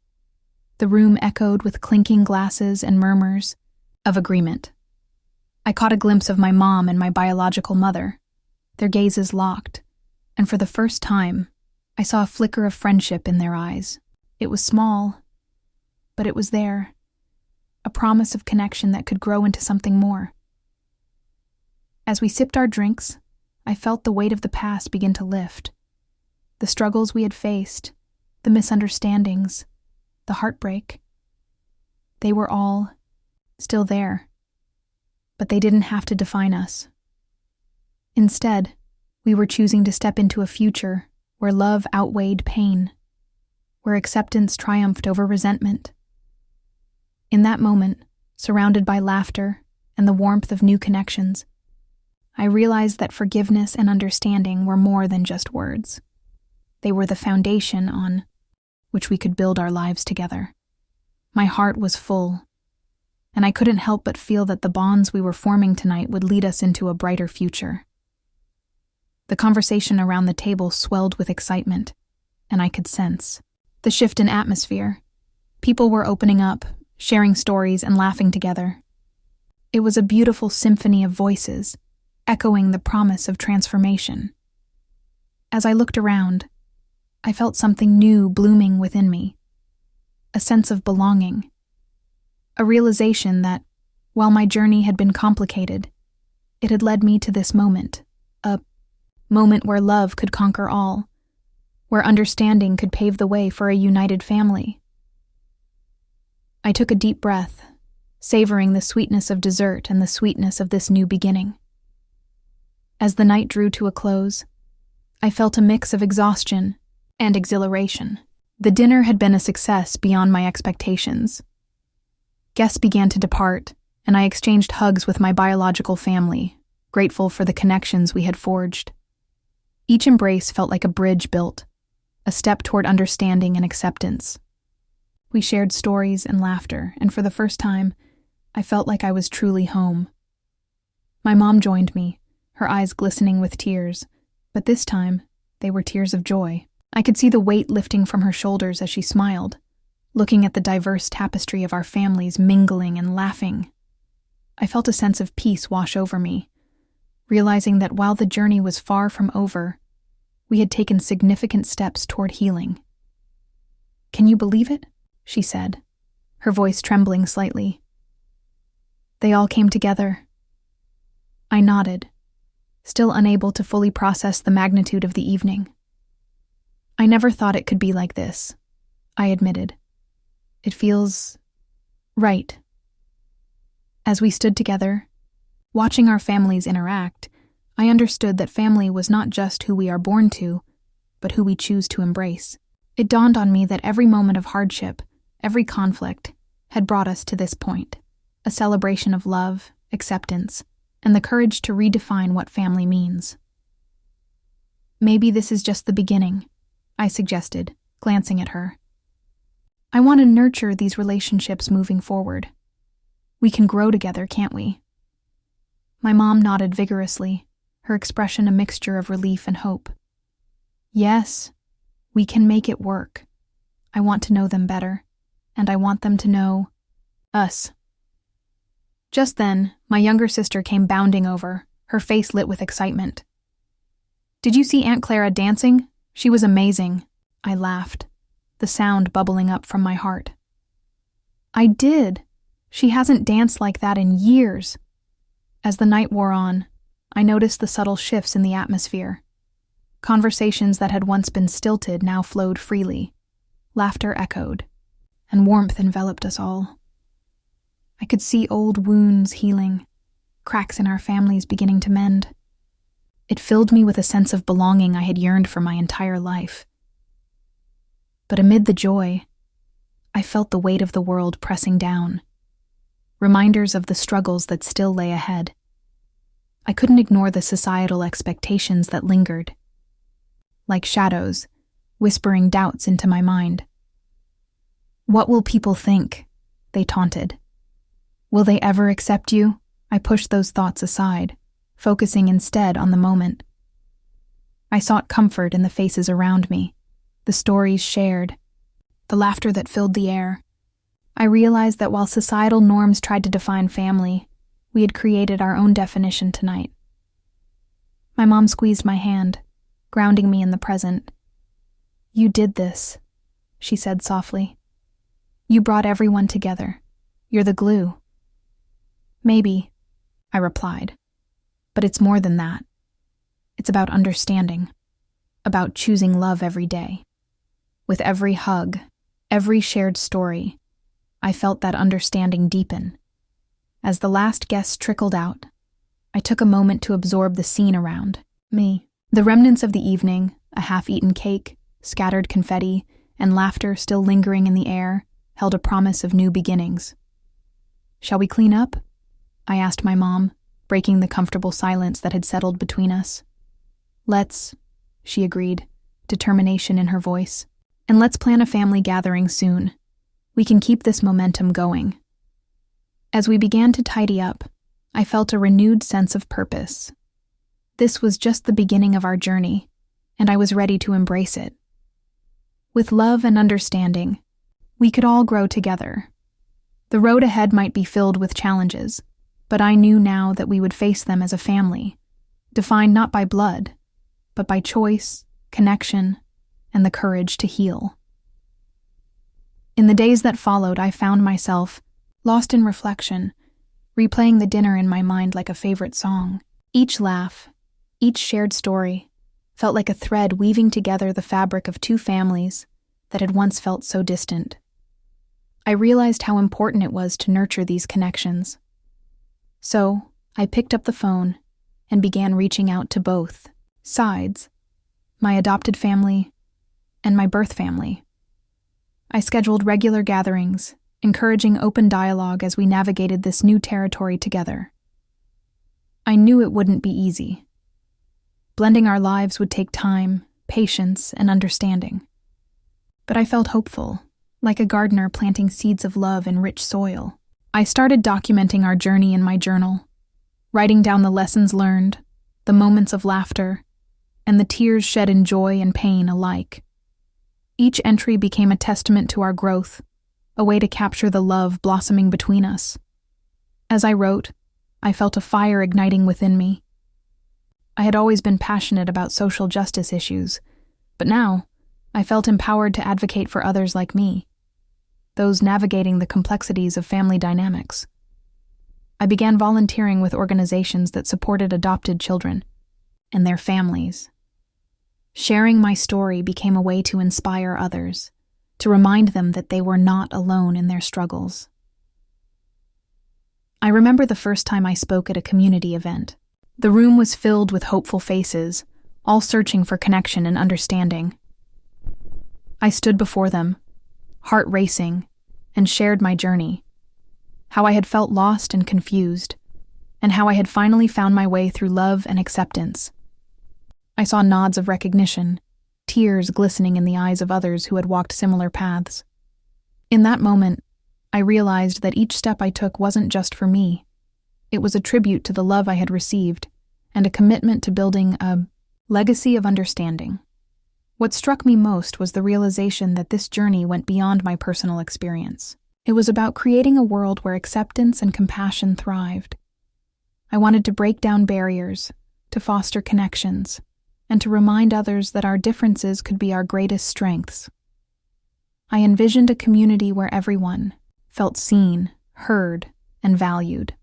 The room echoed with clinking glasses and murmurs of agreement. I caught a glimpse of my mom and my biological mother, their gazes locked, and for the first time, I saw a flicker of friendship in their eyes. It was small, but it was there, a promise of connection that could grow into something more. As we sipped our drinks, I felt the weight of the past begin to lift. The struggles we had faced, the misunderstandings, the heartbreak, they were all still there, but they didn't have to define us. Instead, we were choosing to step into a future where love outweighed pain, where acceptance triumphed over resentment. In that moment, surrounded by laughter and the warmth of new connections, I realized that forgiveness and understanding were more than just words. They were the foundation on which we could build our lives together. My heart was full, and I couldn't help but feel that the bonds we were forming tonight would lead us into a brighter future. The conversation around the table swelled with excitement, and I could sense the shift in atmosphere. People were opening up, sharing stories and laughing together. It was a beautiful symphony of voices, echoing the promise of transformation. As I looked around, I felt something new blooming within me, a sense of belonging, a realization that, while my journey had been complicated, it had led me to this moment, a moment where love could conquer all, where understanding could pave the way for a united family. I took a deep breath, savoring the sweetness of dessert and the sweetness of this new beginning. As the night drew to a close, I felt a mix of exhaustion and exhilaration. The dinner had been a success beyond my expectations. Guests began to depart, and I exchanged hugs with my biological family, grateful for the connections we had forged. Each embrace felt like a bridge built, a step toward understanding and acceptance. We shared stories and laughter, and for the first time, I felt like I was truly home. My mom joined me, her eyes glistening with tears, but this time, they were tears of joy. I could see the weight lifting from her shoulders as she smiled, looking at the diverse tapestry of our families mingling and laughing. I felt a sense of peace wash over me, realizing that while the journey was far from over, we had taken significant steps toward healing. "Can you believe it?" she said, her voice trembling slightly. "They all came together." I nodded, still unable to fully process the magnitude of the evening. "I never thought it could be like this," I admitted. "It feels right." As we stood together, watching our families interact, I understood that family was not just who we are born to, but who we choose to embrace. It dawned on me that every moment of hardship, every conflict, had brought us to this point, a celebration of love, acceptance, and the courage to redefine what family means. "Maybe this is just the beginning," I suggested, glancing at her. "I want to nurture these relationships moving forward. We can grow together, can't we?" My mom nodded vigorously, her expression a mixture of relief and hope. "Yes, we can make it work. I want to know them better, and I want them to know us." Just then, my younger sister came bounding over, her face lit with excitement. "Did you see Aunt Clara dancing? She was amazing," I laughed, the sound bubbling up from my heart. "I did. She hasn't danced like that in years." As the night wore on, I noticed the subtle shifts in the atmosphere. Conversations that had once been stilted now flowed freely. Laughter echoed, and warmth enveloped us all. I could see old wounds healing, cracks in our families beginning to mend. It filled me with a sense of belonging I had yearned for my entire life. But amid the joy, I felt the weight of the world pressing down, reminders of the struggles that still lay ahead. I couldn't ignore the societal expectations that lingered, like shadows, whispering doubts into my mind. "What will people think?" they taunted. "Will they ever accept you?" I pushed those thoughts aside, focusing instead on the moment. I sought comfort in the faces around me, the stories shared, the laughter that filled the air. I realized that while societal norms tried to define family, We had created our own definition tonight. My mom squeezed my hand, grounding me in the present. "You did this," she said softly. "You brought everyone together. You're the glue." "Maybe," I replied, "but it's more than that. It's about understanding, about choosing love every day. With every hug, every shared story, I felt that understanding deepen. As the last guest trickled out, I took a moment to absorb the scene around me. The remnants of the evening, a half-eaten cake, scattered confetti, and laughter still lingering in the air, held a promise of new beginnings. "Shall we clean up?" I asked my mom, breaking the comfortable silence that had settled between us. "Let's," she agreed, determination in her voice. "And let's plan a family gathering soon. We can keep this momentum going." As we began to tidy up, I felt a renewed sense of purpose. This was just the beginning of our journey, and I was ready to embrace it. With love and understanding, we could all grow together. The road ahead might be filled with challenges, but I knew now that we would face them as a family, defined not by blood, but by choice, connection, and the courage to heal. In the days that followed, I found myself lost in reflection, replaying the dinner in my mind like a favorite song. Each laugh, each shared story, felt like a thread weaving together the fabric of two families that had once felt so distant. I realized how important it was to nurture these connections. So, I picked up the phone and began reaching out to both sides, my adopted family and my birth family. I scheduled regular gatherings, encouraging open dialogue as we navigated this new territory together. I knew it wouldn't be easy. Blending our lives would take time, patience, and understanding. But I felt hopeful, like a gardener planting seeds of love in rich soil. I started documenting our journey in my journal, writing down the lessons learned, the moments of laughter, and the tears shed in joy and pain alike. Each entry became a testament to our growth, a way to capture the love blossoming between us. As I wrote, I felt a fire igniting within me. I had always been passionate about social justice issues, but now I felt empowered to advocate for others like me, those navigating the complexities of family dynamics. I began volunteering with organizations that supported adopted children and their families. Sharing my story became a way to inspire others, to remind them that they were not alone in their struggles. I remember the first time I spoke at a community event. The room was filled with hopeful faces, all searching for connection and understanding. I stood before them, heart racing, and shared my journey, how I had felt lost and confused, and how I had finally found my way through love and acceptance. I saw nods of recognition, tears glistening in the eyes of others who had walked similar paths. In that moment, I realized that each step I took wasn't just for me. It was a tribute to the love I had received, and a commitment to building a legacy of understanding. What struck me most was the realization that this journey went beyond my personal experience. It was about creating a world where acceptance and compassion thrived. I wanted to break down barriers, to foster connections, and to remind others that our differences could be our greatest strengths. I envisioned a community where everyone felt seen, heard, and valued.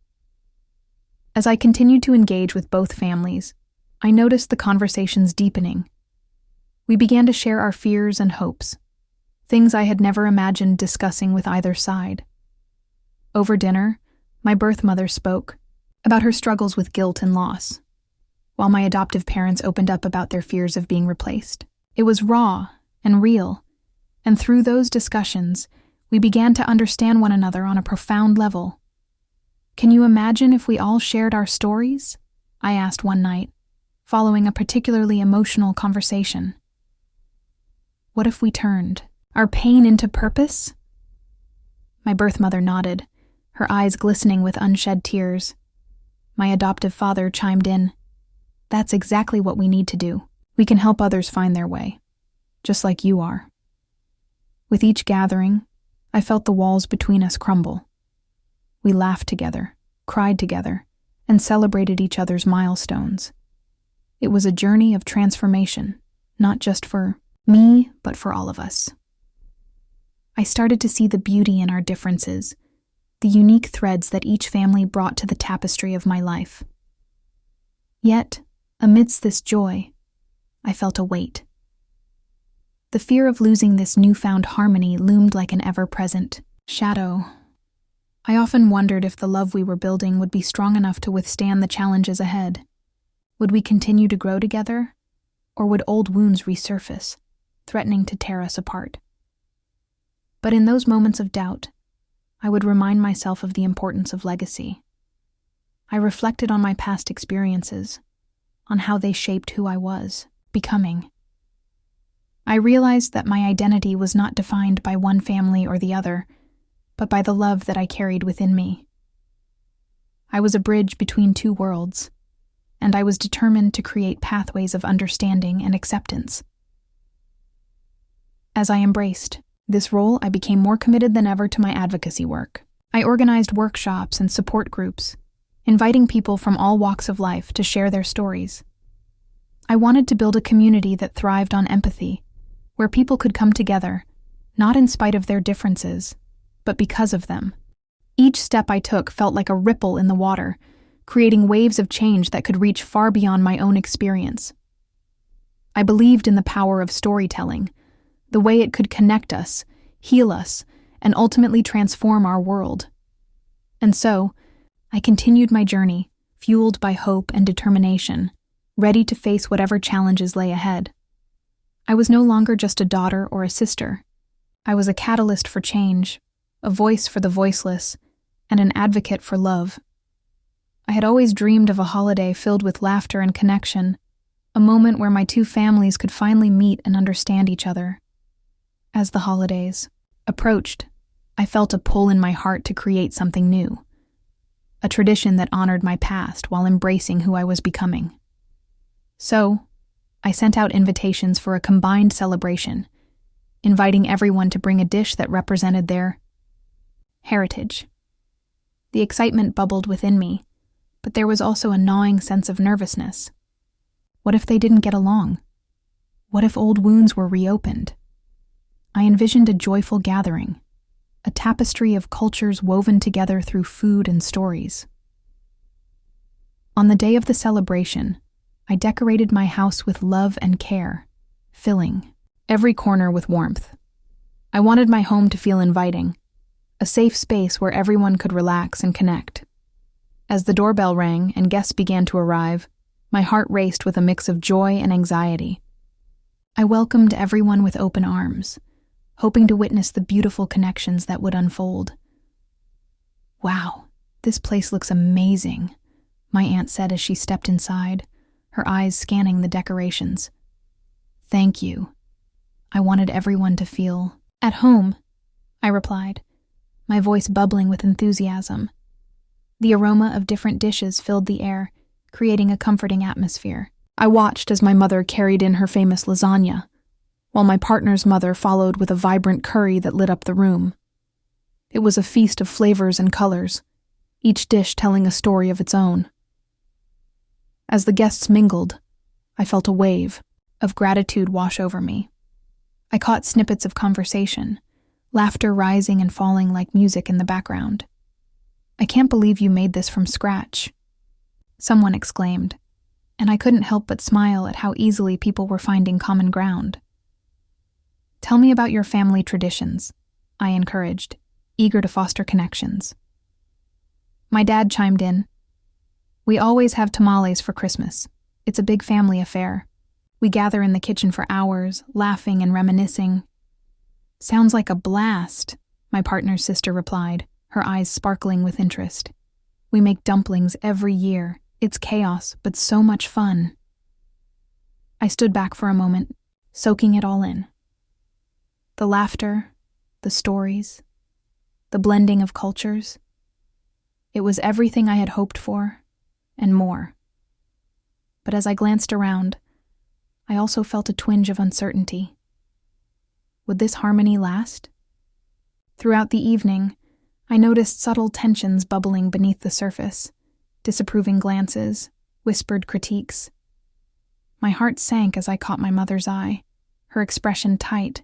As I continued to engage with both families, I noticed the conversations deepening. We began to share our fears and hopes, things I had never imagined discussing with either side. Over dinner, my birth mother spoke about her struggles with guilt and loss, while my adoptive parents opened up about their fears of being replaced. It was raw and real, and through those discussions, we began to understand one another on a profound level. "Can you imagine if we all shared our stories?" I asked one night, following a particularly emotional conversation. "What if we turned our pain into purpose?" My birth mother nodded, her eyes glistening with unshed tears. My adoptive father chimed in. "That's exactly what we need to do. We can help others find their way, just like you are." With each gathering, I felt the walls between us crumble. We laughed together, cried together, and celebrated each other's milestones. It was a journey of transformation, not just for me, but for all of us. I started to see the beauty in our differences, the unique threads that each family brought to the tapestry of my life. Yet, amidst this joy, I felt a weight. The fear of losing this newfound harmony loomed like an ever-present shadow. I often wondered if the love we were building would be strong enough to withstand the challenges ahead. Would we continue to grow together, or would old wounds resurface, threatening to tear us apart? But in those moments of doubt, I would remind myself of the importance of legacy. I reflected on my past experiences, on how they shaped who I was becoming. I realized that my identity was not defined by one family or the other, but by the love that I carried within me. I was a bridge between two worlds, and I was determined to create pathways of understanding and acceptance. As I embraced this role, I became more committed than ever to my advocacy work. I organized workshops and support groups, inviting people from all walks of life to share their stories. I wanted to build a community that thrived on empathy, where people could come together, not in spite of their differences, but because of them. Each step I took felt like a ripple in the water, creating waves of change that could reach far beyond my own experience. I believed in the power of storytelling, the way it could connect us, heal us, and ultimately transform our world. And so, I continued my journey, fueled by hope and determination, ready to face whatever challenges lay ahead. I was no longer just a daughter or a sister. I was a catalyst for change, a voice for the voiceless, and an advocate for love. I had always dreamed of a holiday filled with laughter and connection, a moment where my two families could finally meet and understand each other. As the holidays approached, I felt a pull in my heart to create something new, a tradition that honored my past while embracing who I was becoming. So, I sent out invitations for a combined celebration, inviting everyone to bring a dish that represented their heritage. The excitement bubbled within me, but there was also a gnawing sense of nervousness. What if they didn't get along? What if old wounds were reopened? I envisioned a joyful gathering, a tapestry of cultures woven together through food and stories. On the day of the celebration, I decorated my house with love and care, filling every corner with warmth. I wanted my home to feel inviting, a safe space where everyone could relax and connect. As the doorbell rang and guests began to arrive, my heart raced with a mix of joy and anxiety. I welcomed everyone with open arms, hoping to witness the beautiful connections that would unfold. "Wow, this place looks amazing," my aunt said as she stepped inside, her eyes scanning the decorations. "Thank you. I wanted everyone to feel at home," I replied, my voice bubbling with enthusiasm. The aroma of different dishes filled the air, creating a comforting atmosphere. I watched as my mother carried in her famous lasagna, while my partner's mother followed with a vibrant curry that lit up the room. It was a feast of flavors and colors, each dish telling a story of its own. As the guests mingled, I felt a wave of gratitude wash over me. I caught snippets of conversation, laughter rising and falling like music in the background. "I can't believe you made this from scratch," someone exclaimed, and I couldn't help but smile at how easily people were finding common ground. "Tell me about your family traditions," I encouraged, eager to foster connections. My dad chimed in. "We always have tamales for Christmas. It's a big family affair. We gather in the kitchen for hours, laughing and reminiscing." "Sounds like a blast," my partner's sister replied, her eyes sparkling with interest. "We make dumplings every year. It's chaos, but so much fun." I stood back for a moment, soaking it all in. The laughter, the stories, the blending of cultures. It was everything I had hoped for, and more. But as I glanced around, I also felt a twinge of uncertainty. Would this harmony last? Throughout the evening, I noticed subtle tensions bubbling beneath the surface, disapproving glances, whispered critiques. My heart sank as I caught my mother's eye, her expression tight.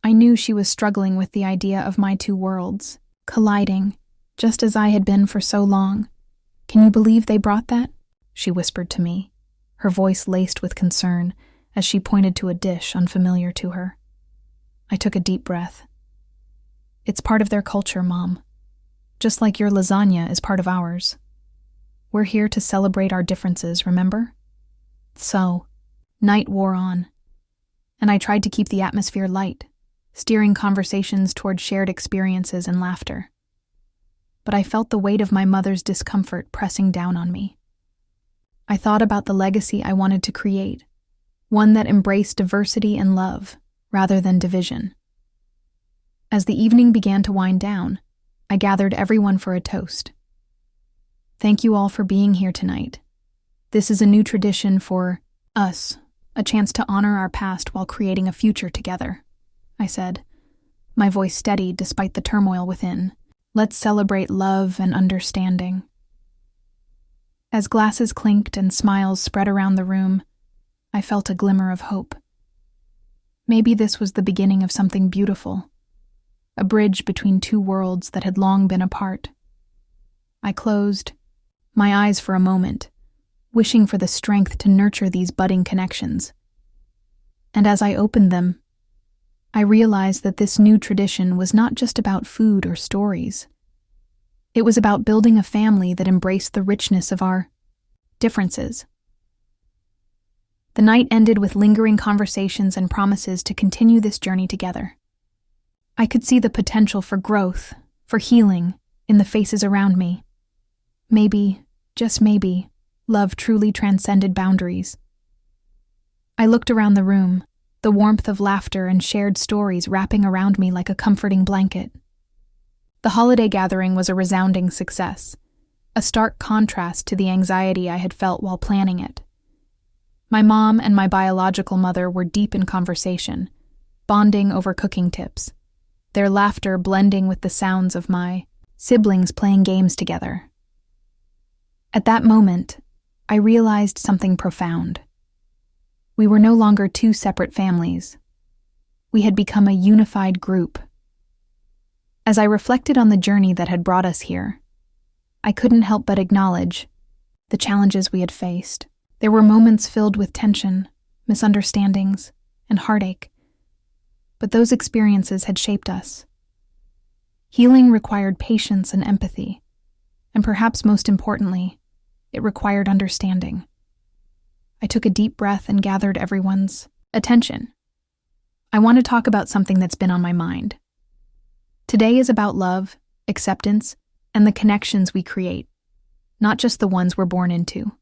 I knew she was struggling with the idea of my two worlds, colliding, just as I had been for so long. "Can you believe they brought that?" she whispered to me, her voice laced with concern as she pointed to a dish unfamiliar to her. I took a deep breath. "It's part of their culture, Mom. Just like your lasagna is part of ours. We're here to celebrate our differences, remember?" So, night wore on, and I tried to keep the atmosphere light, steering conversations toward shared experiences and laughter. But I felt the weight of my mother's discomfort pressing down on me. I thought about the legacy I wanted to create, one that embraced diversity and love, rather than division. As the evening began to wind down, I gathered everyone for a toast. "Thank you all for being here tonight. This is a new tradition for us, a chance to honor our past while creating a future together," I said, my voice steady despite the turmoil within. "Let's celebrate love and understanding." As glasses clinked and smiles spread around the room, I felt a glimmer of hope. Maybe this was the beginning of something beautiful, a bridge between two worlds that had long been apart. I closed my eyes for a moment, wishing for the strength to nurture these budding connections. And as I opened them, I realized that this new tradition was not just about food or stories. It was about building a family that embraced the richness of our differences. The night ended with lingering conversations and promises to continue this journey together. I could see the potential for growth, for healing, in the faces around me. Maybe, just maybe, love truly transcended boundaries. I looked around the room, the warmth of laughter and shared stories wrapping around me like a comforting blanket. The holiday gathering was a resounding success, a stark contrast to the anxiety I had felt while planning it. My mom and my biological mother were deep in conversation, bonding over cooking tips, their laughter blending with the sounds of my siblings playing games together. At that moment, I realized something profound. We were no longer two separate families. We had become a unified group. As I reflected on the journey that had brought us here, I couldn't help but acknowledge the challenges we had faced. There were moments filled with tension, misunderstandings, and heartache. But those experiences had shaped us. Healing required patience and empathy, and perhaps most importantly, it required understanding. I took a deep breath and gathered everyone's attention. I want to talk about something that's been on my mind. Today is about love, acceptance, and the connections we create, not just the ones we're born into.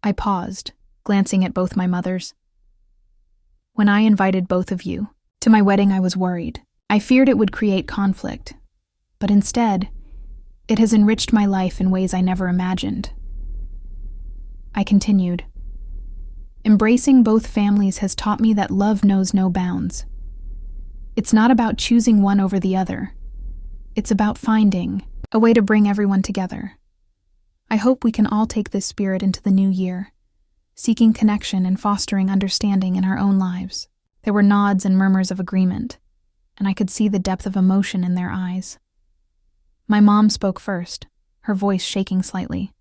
I paused, glancing at both my mothers. When I invited both of you to my wedding, I was worried. I feared it would create conflict, but instead, it has enriched my life in ways I never imagined. I continued. Embracing both families has taught me that love knows no bounds. It's not about choosing one over the other. It's about finding a way to bring everyone together. I hope we can all take this spirit into the new year, seeking connection and fostering understanding in our own lives. There were nods and murmurs of agreement, and I could see the depth of emotion in their eyes. My mom spoke first, her voice shaking slightly.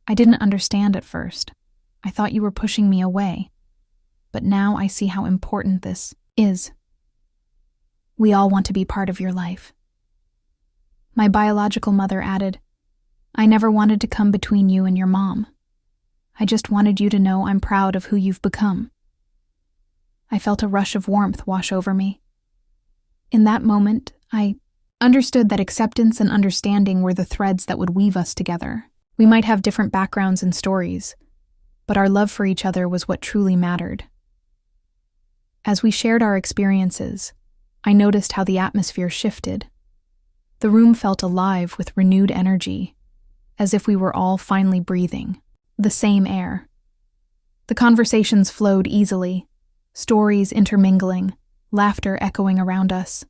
"I didn't understand at first. I thought you were pushing me away. But now I see how important this is. We all want to be part of your life." My biological mother added, "I never wanted to come between you and your mom. I just wanted you to know I'm proud of who you've become." I felt a rush of warmth wash over me. In that moment, I understood that acceptance and understanding were the threads that would weave us together. We might have different backgrounds and stories, but our love for each other was what truly mattered. As we shared our experiences, I noticed how the atmosphere shifted. The room felt alive with renewed energy, as if we were all finally breathing the same air. The conversations flowed easily, stories intermingling, laughter echoing around us.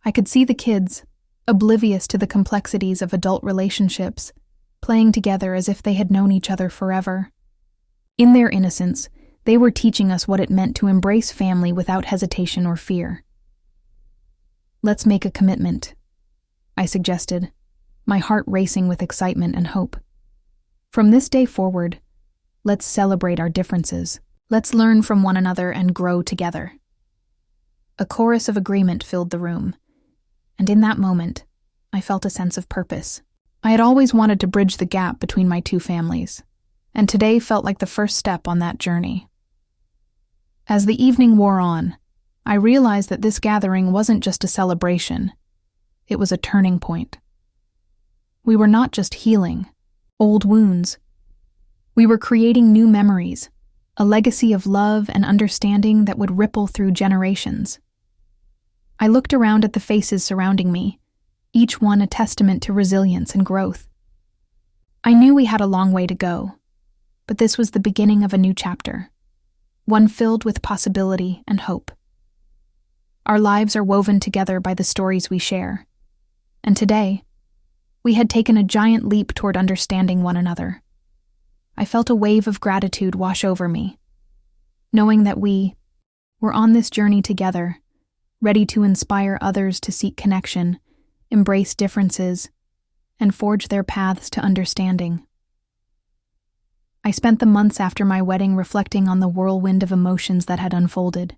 I could see the kids, oblivious to the complexities of adult relationships, playing together as if they had known each other forever. In their innocence, they were teaching us what it meant to embrace family without hesitation or fear. "Let's make a commitment," I suggested, my heart racing with excitement and hope. "From this day forward, let's celebrate our differences. Let's learn from one another and grow together." A chorus of agreement filled the room, and in that moment, I felt a sense of purpose. I had always wanted to bridge the gap between my two families, and today felt like the first step on that journey. As the evening wore on, I realized that this gathering wasn't just a celebration, it was a turning point. We were not just healing old wounds. We were creating new memories, a legacy of love and understanding that would ripple through generations. I looked around at the faces surrounding me, each one a testament to resilience and growth. I knew we had a long way to go, but this was the beginning of a new chapter, one filled with possibility and hope. Our lives are woven together by the stories we share, and today, we had taken a giant leap toward understanding one another. I felt a wave of gratitude wash over me, knowing that we were on this journey together, ready to inspire others to seek connection, embrace differences, and forge their paths to understanding. I spent the months after my wedding reflecting on the whirlwind of emotions that had unfolded.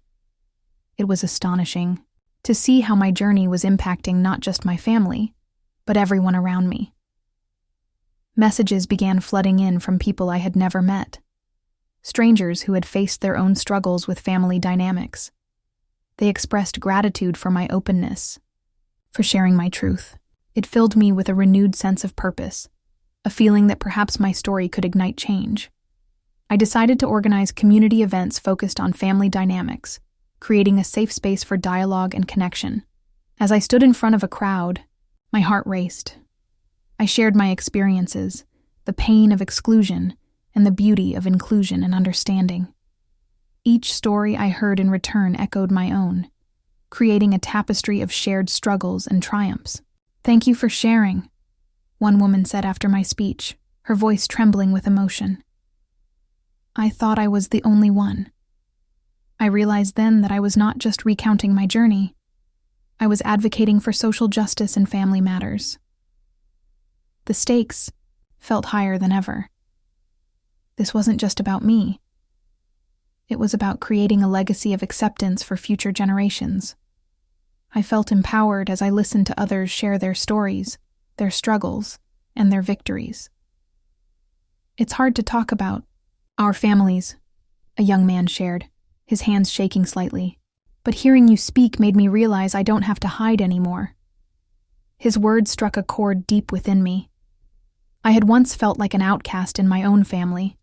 It was astonishing to see how my journey was impacting not just my family, but everyone around me. Messages began flooding in from people I had never met, strangers who had faced their own struggles with family dynamics. They expressed gratitude for my openness, for sharing my truth. It filled me with a renewed sense of purpose, a feeling that perhaps my story could ignite change. I decided to organize community events focused on family dynamics, creating a safe space for dialogue and connection. As I stood in front of a crowd, my heart raced. I shared my experiences, the pain of exclusion, and the beauty of inclusion and understanding. Each story I heard in return echoed my own, creating a tapestry of shared struggles and triumphs. "Thank you for sharing," one woman said after my speech, her voice trembling with emotion. I thought I was the only one. I realized then that I was not just recounting my journey, I was advocating for social justice in family matters. The stakes felt higher than ever. This wasn't just about me. It was about creating a legacy of acceptance for future generations. I felt empowered as I listened to others share their stories, their struggles, and their victories. "It's hard to talk about our families," a young man shared, his hands shaking slightly. "But hearing you speak made me realize I don't have to hide anymore." His words struck a chord deep within me. I had once felt like an outcast in my own family,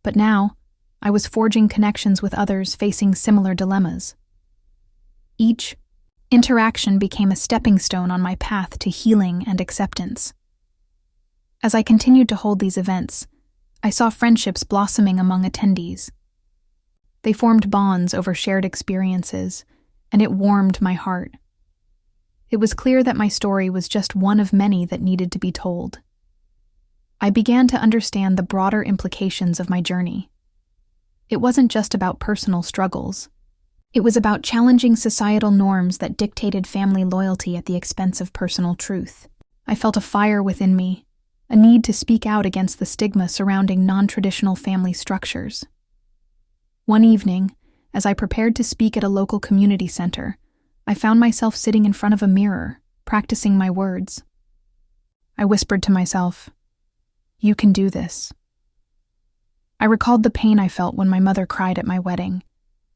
but now I was forging connections with others facing similar dilemmas. Each interaction became a stepping stone on my path to healing and acceptance. As I continued to hold these events, I saw friendships blossoming among attendees. They formed bonds over shared experiences, and it warmed my heart. It was clear that my story was just one of many that needed to be told. I began to understand the broader implications of my journey. It wasn't just about personal struggles. It was about challenging societal norms that dictated family loyalty at the expense of personal truth. I felt a fire within me, a need to speak out against the stigma surrounding non-traditional family structures. One evening, as I prepared to speak at a local community center, I found myself sitting in front of a mirror, practicing my words. I whispered to myself, "You can do this." I recalled the pain I felt when my mother cried at my wedding,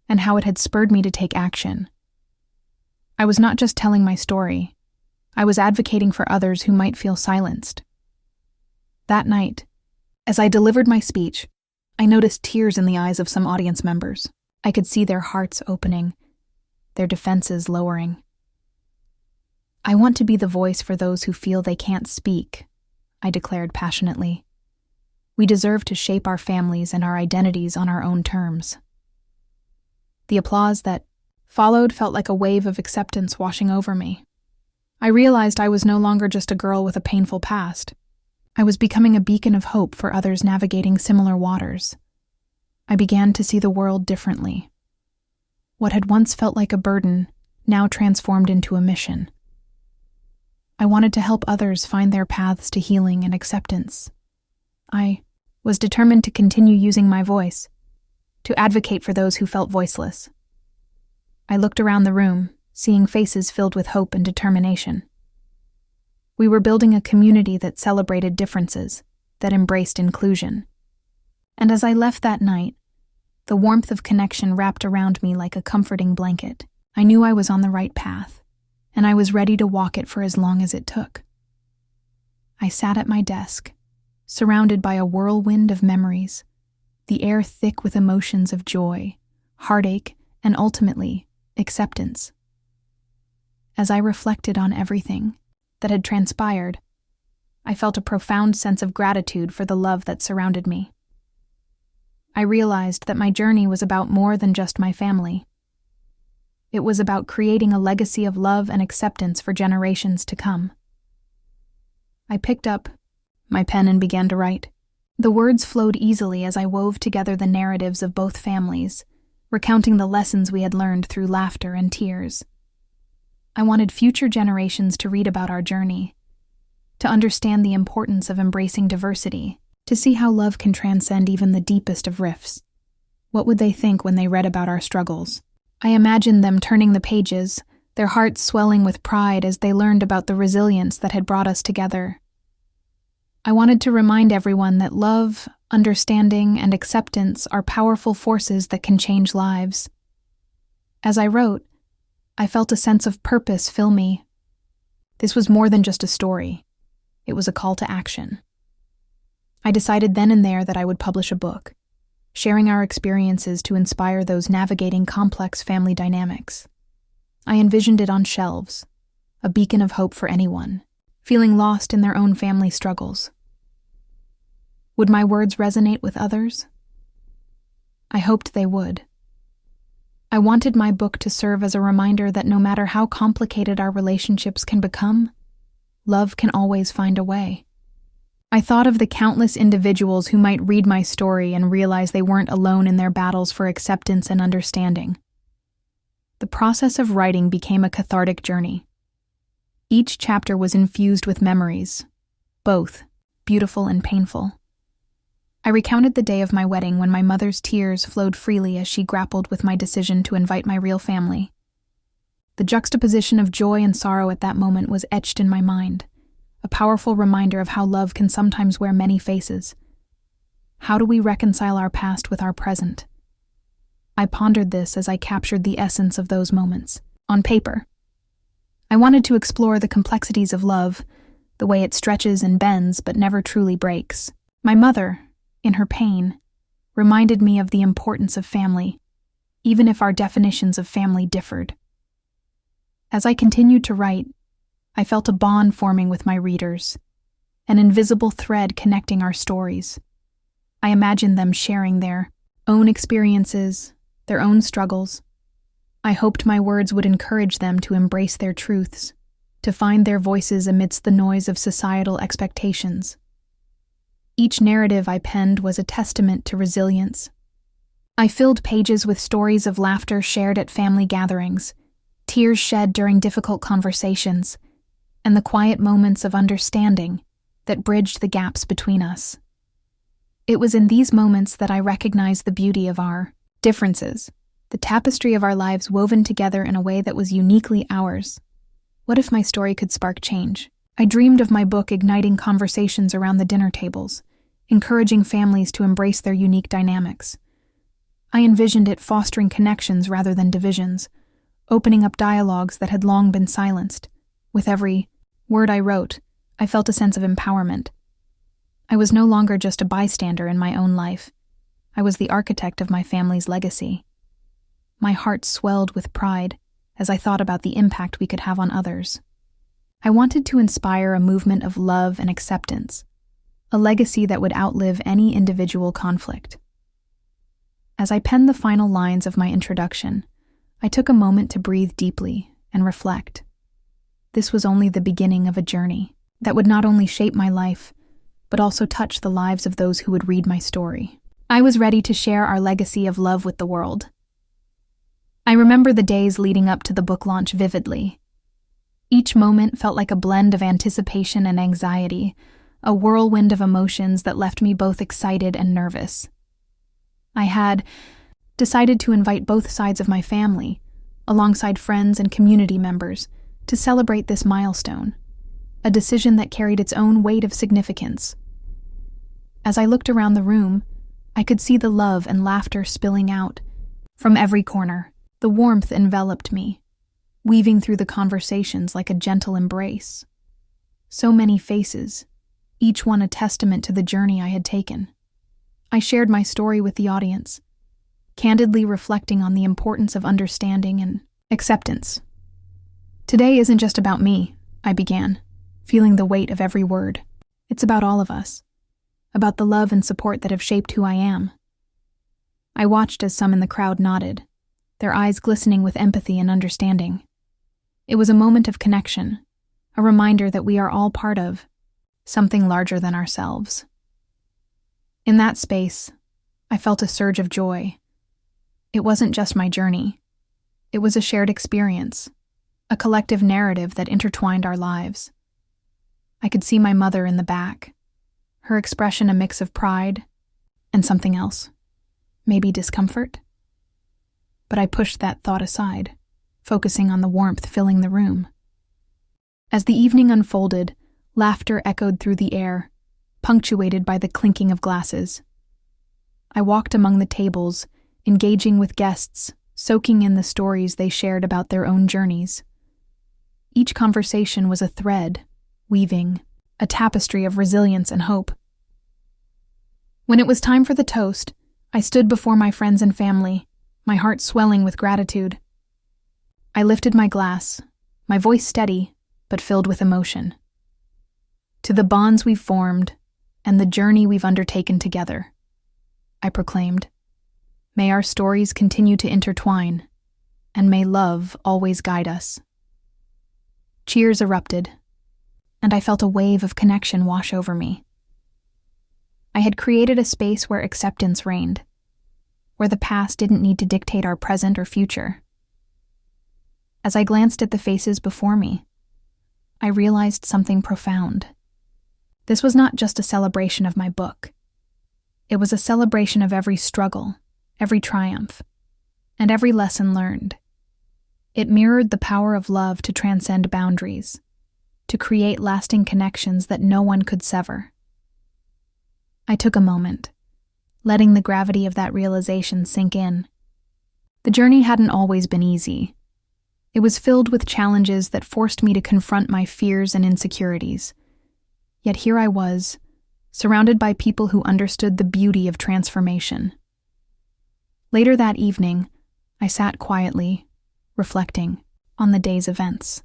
and how it had spurred me to take action. I was not just telling my story, I was advocating for others who might feel silenced. That night, as I delivered my speech, I noticed tears in the eyes of some audience members. I could see their hearts opening, their defenses lowering. "I want to be the voice for those who feel they can't speak," I declared passionately. "We deserve to shape our families and our identities on our own terms." The applause that followed felt like a wave of acceptance washing over me. I realized I was no longer just a girl with a painful past. I was becoming a beacon of hope for others navigating similar waters. I began to see the world differently. What had once felt like a burden now transformed into a mission. I wanted to help others find their paths to healing and acceptance. I was determined to continue using my voice, to advocate for those who felt voiceless. I looked around the room, seeing faces filled with hope and determination. We were building a community that celebrated differences, that embraced inclusion. And as I left that night, the warmth of connection wrapped around me like a comforting blanket. I knew I was on the right path, and I was ready to walk it for as long as it took. I sat at my desk, surrounded by a whirlwind of memories, the air thick with emotions of joy, heartache, and ultimately, acceptance. As I reflected on everything that had transpired, I felt a profound sense of gratitude for the love that surrounded me. I realized that my journey was about more than just my family. It was about creating a legacy of love and acceptance for generations to come. I picked up my pen and began to write. The words flowed easily as I wove together the narratives of both families, recounting the lessons we had learned through laughter and tears. I wanted future generations to read about our journey, to understand the importance of embracing diversity, to see how love can transcend even the deepest of rifts. What would they think when they read about our struggles? I imagined them turning the pages, their hearts swelling with pride as they learned about the resilience that had brought us together. I wanted to remind everyone that love, understanding, and acceptance are powerful forces that can change lives. As I wrote, I felt a sense of purpose fill me. This was more than just a story. It was a call to action. I decided then and there that I would publish a book, sharing our experiences to inspire those navigating complex family dynamics. I envisioned it on shelves, a beacon of hope for anyone, feeling lost in their own family struggles. Would my words resonate with others? I hoped they would. I wanted my book to serve as a reminder that no matter how complicated our relationships can become, love can always find a way. I thought of the countless individuals who might read my story and realize they weren't alone in their battles for acceptance and understanding. The process of writing became a cathartic journey. Each chapter was infused with memories, both beautiful and painful. I recounted the day of my wedding when my mother's tears flowed freely as she grappled with my decision to invite my real family. The juxtaposition of joy and sorrow at that moment was etched in my mind, a powerful reminder of how love can sometimes wear many faces. How do we reconcile our past with our present? I pondered this as I captured the essence of those moments, on paper. I wanted to explore the complexities of love, the way it stretches and bends but never truly breaks. My mother, in her pain, reminded me of the importance of family, even if our definitions of family differed. As I continued to write, I felt a bond forming with my readers, an invisible thread connecting our stories. I imagined them sharing their own experiences, their own struggles. I hoped my words would encourage them to embrace their truths, to find their voices amidst the noise of societal expectations. Each narrative I penned was a testament to resilience. I filled pages with stories of laughter shared at family gatherings, tears shed during difficult conversations, and the quiet moments of understanding that bridged the gaps between us. It was in these moments that I recognized the beauty of our differences, the tapestry of our lives woven together in a way that was uniquely ours. What if my story could spark change? I dreamed of my book igniting conversations around the dinner tables, encouraging families to embrace their unique dynamics. I envisioned it fostering connections rather than divisions, opening up dialogues that had long been silenced. With every word I wrote, I felt a sense of empowerment. I was no longer just a bystander in my own life. I was the architect of my family's legacy. My heart swelled with pride as I thought about the impact we could have on others. I wanted to inspire a movement of love and acceptance, a legacy that would outlive any individual conflict. As I penned the final lines of my introduction, I took a moment to breathe deeply and reflect. this was only the beginning of a journey that would not only shape my life, but also touch the lives of those who would read my story. I was ready to share our legacy of love with the world. I remember the days leading up to the book launch vividly. Each moment felt like a blend of anticipation and anxiety, a whirlwind of emotions that left me both excited and nervous. I had decided to invite both sides of my family, alongside friends and community members, to celebrate this milestone, a decision that carried its own weight of significance. As I looked around the room, I could see the love and laughter spilling out from every corner. The warmth enveloped me, weaving through the conversations like a gentle embrace. So many faces, each one a testament to the journey I had taken. I shared my story with the audience, candidly reflecting on the importance of understanding and acceptance. Today isn't just about me, I began, feeling the weight of every word. It's about all of us, about the love and support that have shaped who I am. I watched as some in the crowd nodded, their eyes glistening with empathy and understanding. It was a moment of connection, a reminder that we are all part of something larger than ourselves. In that space, I felt a surge of joy. It wasn't just my journey. It was a shared experience, a collective narrative that intertwined our lives. I could see my mother in the back, her expression a mix of pride and something else, maybe discomfort. But I pushed that thought aside, focusing on the warmth filling the room. As the evening unfolded, laughter echoed through the air, punctuated by the clinking of glasses. I walked among the tables, engaging with guests, soaking in the stories they shared about their own journeys. Each conversation was a thread, weaving a tapestry of resilience and hope. When it was time for the toast, I stood before my friends and family, my heart swelling with gratitude. I lifted my glass, my voice steady, but filled with emotion. To the bonds we've formed and the journey we've undertaken together, I proclaimed, may our stories continue to intertwine, and may love always guide us. Cheers erupted, and I felt a wave of connection wash over me. I had created a space where acceptance reigned, where the past didn't need to dictate our present or future. As I glanced at the faces before me, I realized something profound. This was not just a celebration of my book. It was a celebration of every struggle, every triumph, and every lesson learned. It mirrored the power of love to transcend boundaries, to create lasting connections that no one could sever. I took a moment, letting the gravity of that realization sink in. The journey hadn't always been easy. It was filled with challenges that forced me to confront my fears and insecurities. Yet here I was, surrounded by people who understood the beauty of transformation. Later that evening, I sat quietly, reflecting on the day's events.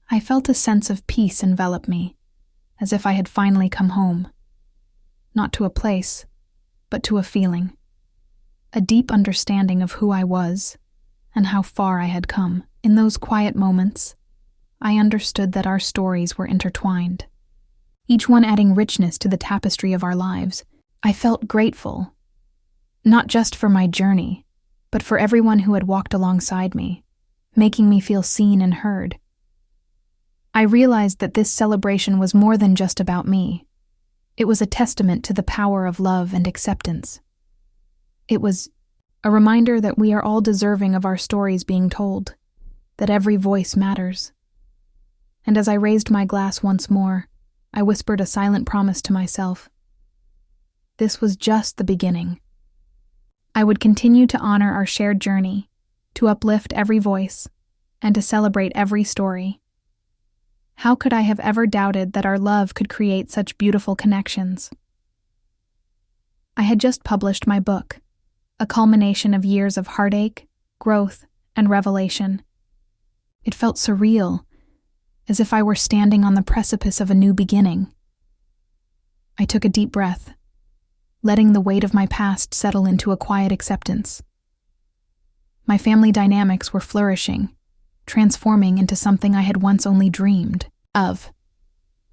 I felt a sense of peace envelop me, as if I had finally come home. Not to a place, but to a feeling. A deep understanding of who I was and how far I had come. In those quiet moments, I understood that our stories were intertwined, each one adding richness to the tapestry of our lives. I felt grateful, not just for my journey, but for everyone who had walked alongside me, making me feel seen and heard. I realized that this celebration was more than just about me. It was a testament to the power of love and acceptance. It was a reminder that we are all deserving of our stories being told, that every voice matters. And as I raised my glass once more, I whispered a silent promise to myself. This was just the beginning. I would continue to honor our shared journey, to uplift every voice, and to celebrate every story. How could I have ever doubted that our love could create such beautiful connections? I had just published my book, a culmination of years of heartache, growth, and revelation. It felt surreal, as if I were standing on the precipice of a new beginning. I took a deep breath, letting the weight of my past settle into a quiet acceptance. My family dynamics were flourishing, transforming into something I had once only dreamed of.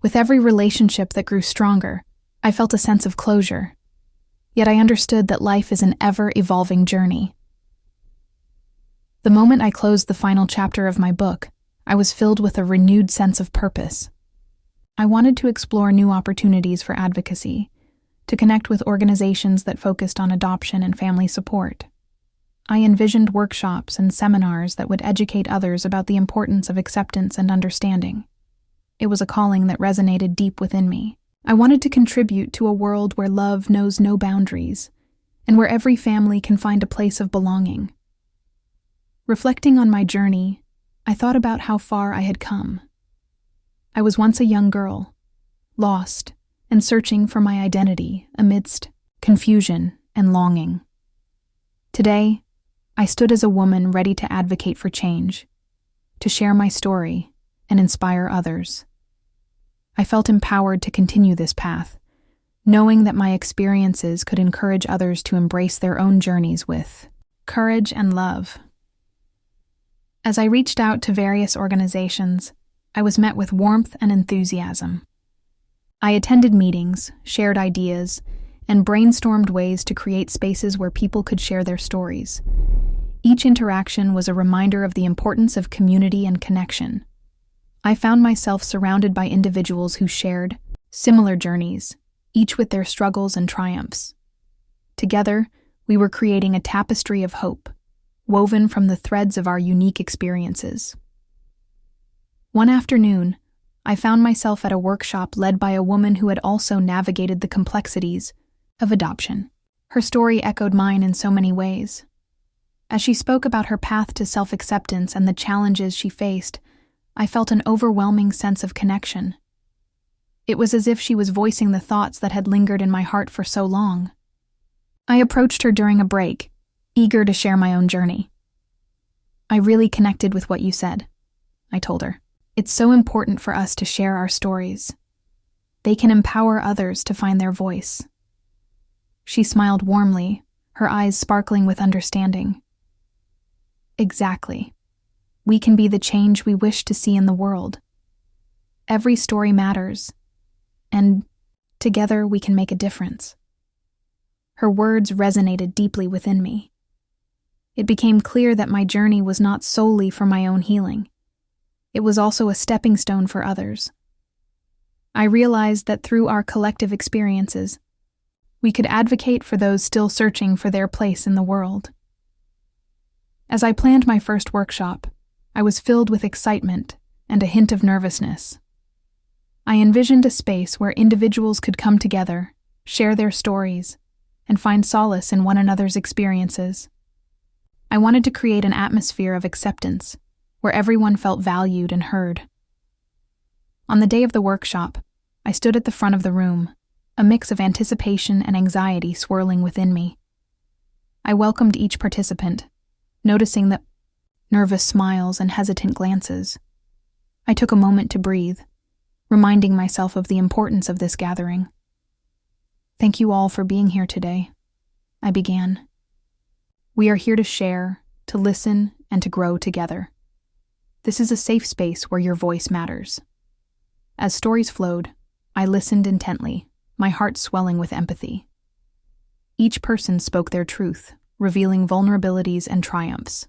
With every relationship that grew stronger, I felt a sense of closure. Yet I understood that life is an ever-evolving journey. The moment I closed the final chapter of my book, I was filled with a renewed sense of purpose. I wanted to explore new opportunities for advocacy, to connect with organizations that focused on adoption and family support. I envisioned workshops and seminars that would educate others about the importance of acceptance and understanding. It was a calling that resonated deep within me. I wanted to contribute to a world where love knows no boundaries, and where every family can find a place of belonging. Reflecting on my journey, I thought about how far I had come. I was once a young girl, lost and searching for my identity amidst confusion and longing. Today, I stood as a woman ready to advocate for change, to share my story and inspire others. I felt empowered to continue this path, knowing that my experiences could encourage others to embrace their own journeys with courage and love. As I reached out to various organizations, I was met with warmth and enthusiasm. I attended meetings, shared ideas, and brainstormed ways to create spaces where people could share their stories. Each interaction was a reminder of the importance of community and connection. I found myself surrounded by individuals who shared similar journeys, each with their struggles and triumphs. Together, we were creating a tapestry of hope, woven from the threads of our unique experiences. One afternoon, I found myself at a workshop led by a woman who had also navigated the complexities of adoption. Her story echoed mine in so many ways. As she spoke about her path to self-acceptance and the challenges she faced, I felt an overwhelming sense of connection. It was as if she was voicing the thoughts that had lingered in my heart for so long. I approached her during a break, eager to share my own journey. "I really connected with what you said," I told her. "It's so important for us to share our stories. They can empower others to find their voice." She smiled warmly, her eyes sparkling with understanding. "Exactly. We can be the change we wish to see in the world. Every story matters, and together we can make a difference." Her words resonated deeply within me. It became clear that my journey was not solely for my own healing. It was also a stepping stone for others. I realized that through our collective experiences, we could advocate for those still searching for their place in the world. As I planned my first workshop, I was filled with excitement and a hint of nervousness. I envisioned a space where individuals could come together, share their stories, and find solace in one another's experiences. I wanted to create an atmosphere of acceptance, where everyone felt valued and heard. On the day of the workshop, I stood at the front of the room, a mix of anticipation and anxiety swirling within me. I welcomed each participant, noticing the nervous smiles and hesitant glances. I took a moment to breathe, reminding myself of the importance of this gathering. "Thank you all for being here today," I began. "We are here to share, to listen, and to grow together. This is a safe space where your voice matters." As stories flowed, I listened intently, my heart swelling with empathy. Each person spoke their truth, revealing vulnerabilities and triumphs.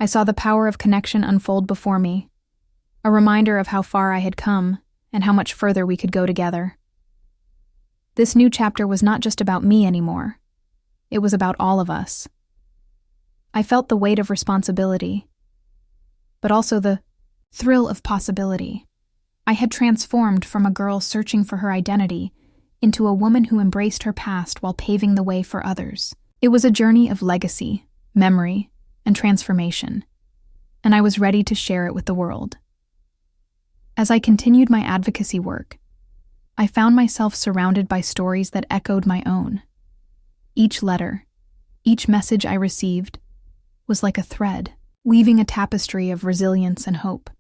I saw the power of connection unfold before me, a reminder of how far I had come and how much further we could go together. This new chapter was not just about me anymore. It was about all of us. I felt the weight of responsibility, but also the thrill of possibility. I had transformed from a girl searching for her identity into a woman who embraced her past while paving the way for others. It was a journey of legacy, memory, and transformation, and I was ready to share it with the world. As I continued my advocacy work, I found myself surrounded by stories that echoed my own. Each letter, each message I received, was like a thread, weaving a tapestry of resilience and hope.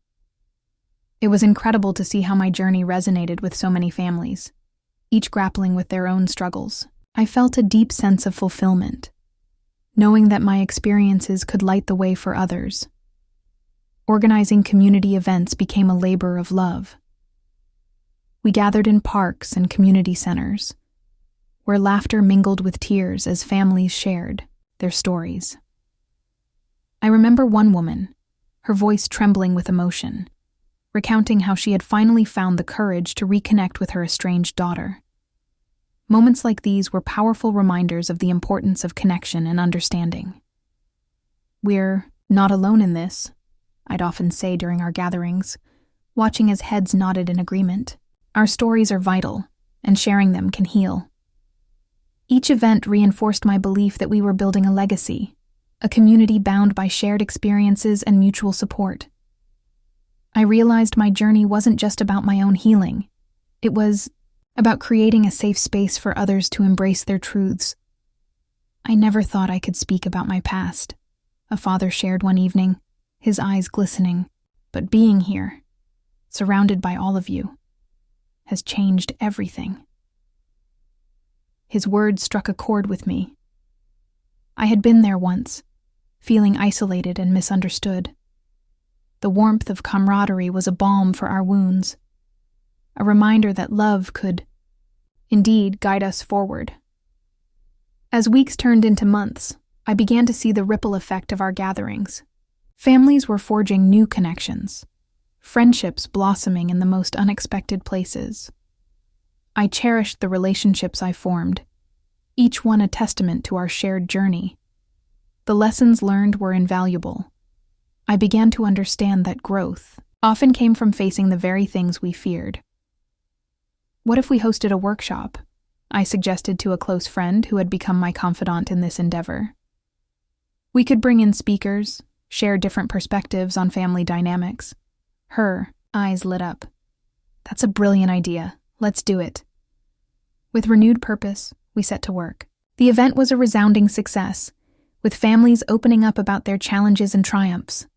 It was incredible to see how my journey resonated with so many families, each grappling with their own struggles. I felt a deep sense of fulfillment, knowing that my experiences could light the way for others. Organizing community events became a labor of love. We gathered in parks and community centers, where laughter mingled with tears as families shared their stories. I remember one woman, her voice trembling with emotion, recounting how she had finally found the courage to reconnect with her estranged daughter. Moments like these were powerful reminders of the importance of connection and understanding. "We're not alone in this," I'd often say during our gatherings, watching as heads nodded in agreement. "Our stories are vital, and sharing them can heal." Each event reinforced my belief that we were building a legacy, a community bound by shared experiences and mutual support. I realized my journey wasn't just about my own healing. It was about creating a safe space for others to embrace their truths. "I never thought I could speak about my past," a father shared one evening, his eyes glistening. "But being here, surrounded by all of you, has changed everything." His words struck a chord with me. I had been there once, feeling isolated and misunderstood. The warmth of camaraderie was a balm for our wounds, a reminder that love could, indeed, guide us forward. As weeks turned into months, I began to see the ripple effect of our gatherings. Families were forging new connections, friendships blossoming in the most unexpected places. I cherished the relationships I formed, each one a testament to our shared journey. The lessons learned were invaluable. I began to understand that growth often came from facing the very things we feared. "What if we hosted a workshop?" I suggested to a close friend who had become my confidant in this endeavor. "We could bring in speakers, share different perspectives on family dynamics." Her eyes lit up. "That's a brilliant idea. Let's do it." With renewed purpose, we set to work. The event was a resounding success, with families opening up about their challenges and triumphs.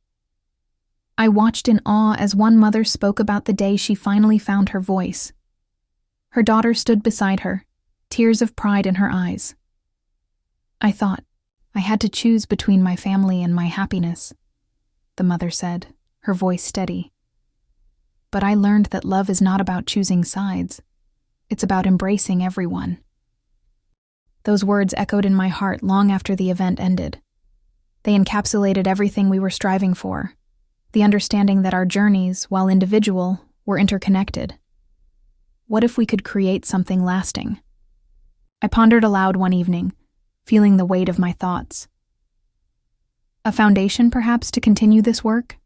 I watched in awe as one mother spoke about the day she finally found her voice. Her daughter stood beside her, tears of pride in her eyes. "I thought I had to choose between my family and my happiness," the mother said, her voice steady. "But I learned that love is not about choosing sides. It's about embracing everyone." Those words echoed in my heart long after the event ended. They encapsulated everything we were striving for, the understanding that our journeys, while individual, were interconnected. What if we could create something lasting? I pondered aloud one evening, feeling the weight of my thoughts. A foundation, perhaps, to continue this work?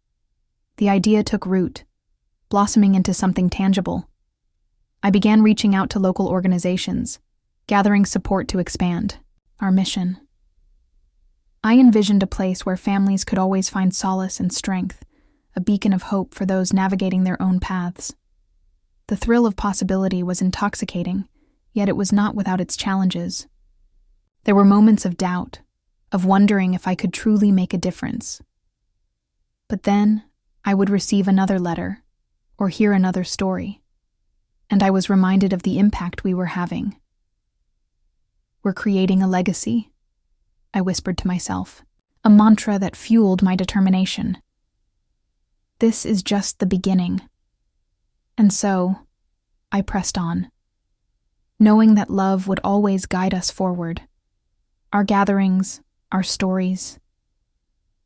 The idea took root, blossoming into something tangible. I began reaching out to local organizations, gathering support to expand our mission. I envisioned a place where families could always find solace and strength, a beacon of hope for those navigating their own paths. The thrill of possibility was intoxicating, yet it was not without its challenges. There were moments of doubt, of wondering if I could truly make a difference. But then I would receive another letter, or hear another story, and I was reminded of the impact we were having. "We're creating a legacy," I whispered to myself, a mantra that fueled my determination. This is just the beginning. And so, I pressed on, knowing that love would always guide us forward. Our gatherings, our stories,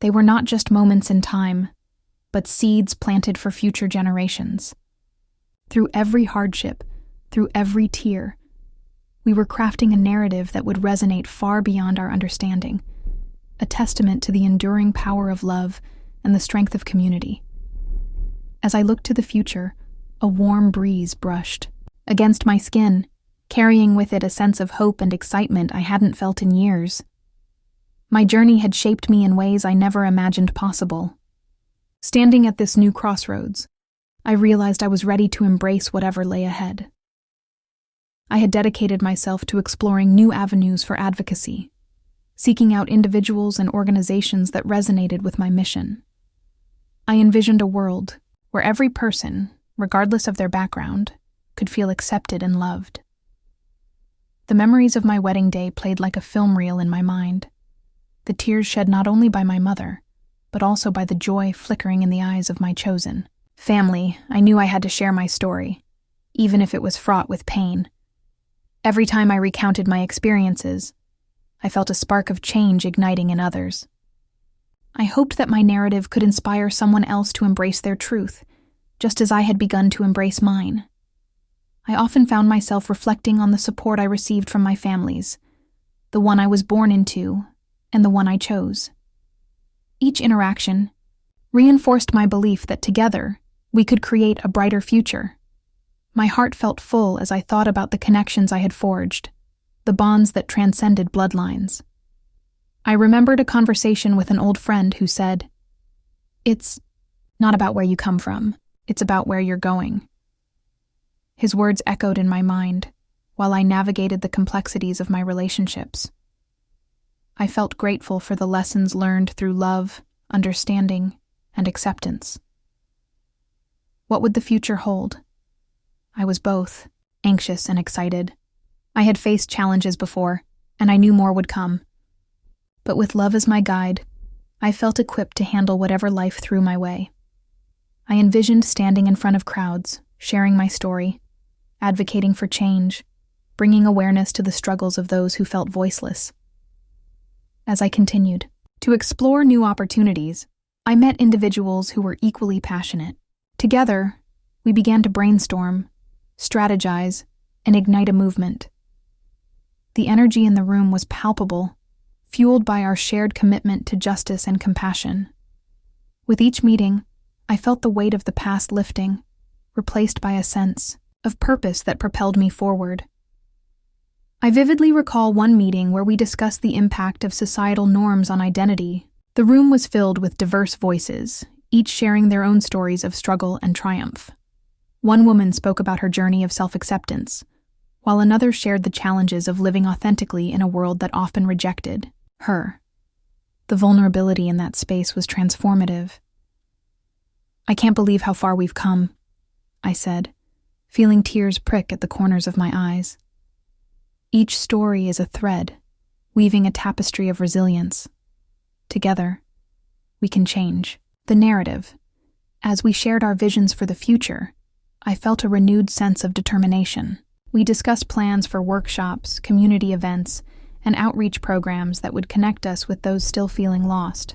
they were not just moments in time, but seeds planted for future generations. Through every hardship, through every tear, we were crafting a narrative that would resonate far beyond our understanding, a testament to the enduring power of love and the strength of community. As I looked to the future, a warm breeze brushed against my skin, carrying with it a sense of hope and excitement I hadn't felt in years. My journey had shaped me in ways I never imagined possible. Standing at this new crossroads, I realized I was ready to embrace whatever lay ahead. I had dedicated myself to exploring new avenues for advocacy, seeking out individuals and organizations that resonated with my mission. I envisioned a world where every person, regardless of their background, could feel accepted and loved. The memories of my wedding day played like a film reel in my mind, the tears shed not only by my mother, but also by the joy flickering in the eyes of my chosen family. I knew I had to share my story, even if it was fraught with pain. Every time I recounted my experiences, I felt a spark of change igniting in others. I hoped that my narrative could inspire someone else to embrace their truth, just as I had begun to embrace mine. I often found myself reflecting on the support I received from my families, the one I was born into, and the one I chose. Each interaction reinforced my belief that together we could create a brighter future. My heart felt full as I thought about the connections I had forged, the bonds that transcended bloodlines. I remembered a conversation with an old friend who said, "It's not about where you come from, it's about where you're going." His words echoed in my mind while I navigated the complexities of my relationships. I felt grateful for the lessons learned through love, understanding, and acceptance. What would the future hold? I was both anxious and excited. I had faced challenges before, and I knew more would come. But with love as my guide, I felt equipped to handle whatever life threw my way. I envisioned standing in front of crowds, sharing my story, advocating for change, bringing awareness to the struggles of those who felt voiceless. As I continued to explore new opportunities, I met individuals who were equally passionate. Together, we began to brainstorm, strategize, and ignite a movement. The energy in the room was palpable, fueled by our shared commitment to justice and compassion. With each meeting, I felt the weight of the past lifting, replaced by a sense of purpose that propelled me forward. I vividly recall one meeting where we discussed the impact of societal norms on identity. The room was filled with diverse voices, each sharing their own stories of struggle and triumph. One woman spoke about her journey of self-acceptance, while another shared the challenges of living authentically in a world that often rejected her. The vulnerability in that space was transformative. "I can't believe how far we've come," I said, feeling tears prick at the corners of my eyes. Each story is a thread, weaving a tapestry of resilience. Together, we can change the narrative. As we shared our visions for the future, I felt a renewed sense of determination. We discussed plans for workshops, community events, and outreach programs that would connect us with those still feeling lost.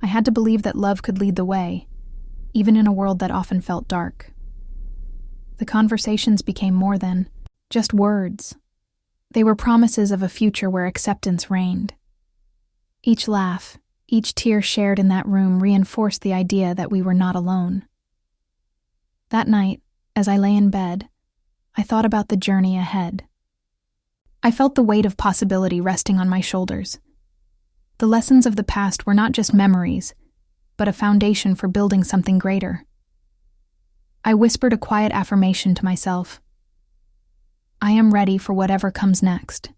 I had to believe that love could lead the way, even in a world that often felt dark. The conversations became more than just words. They were promises of a future where acceptance reigned. Each laugh, each tear shared in that room reinforced the idea that we were not alone. That night, as I lay in bed, I thought about the journey ahead. I felt the weight of possibility resting on my shoulders. The lessons of the past were not just memories, but a foundation for building something greater. I whispered a quiet affirmation to myself. I am ready for whatever comes next.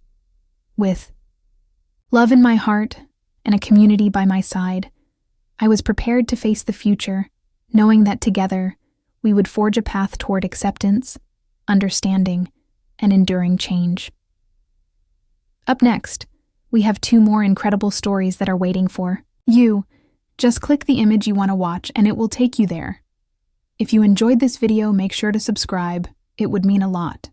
With love in my heart and a community by my side, I was prepared to face the future, knowing that together we would forge a path toward acceptance, understanding, and enduring change. Up next, we have 2 more incredible stories that are waiting for you. Just click the image you want to watch and it will take you there. If you enjoyed this video, make sure to subscribe. It would mean a lot.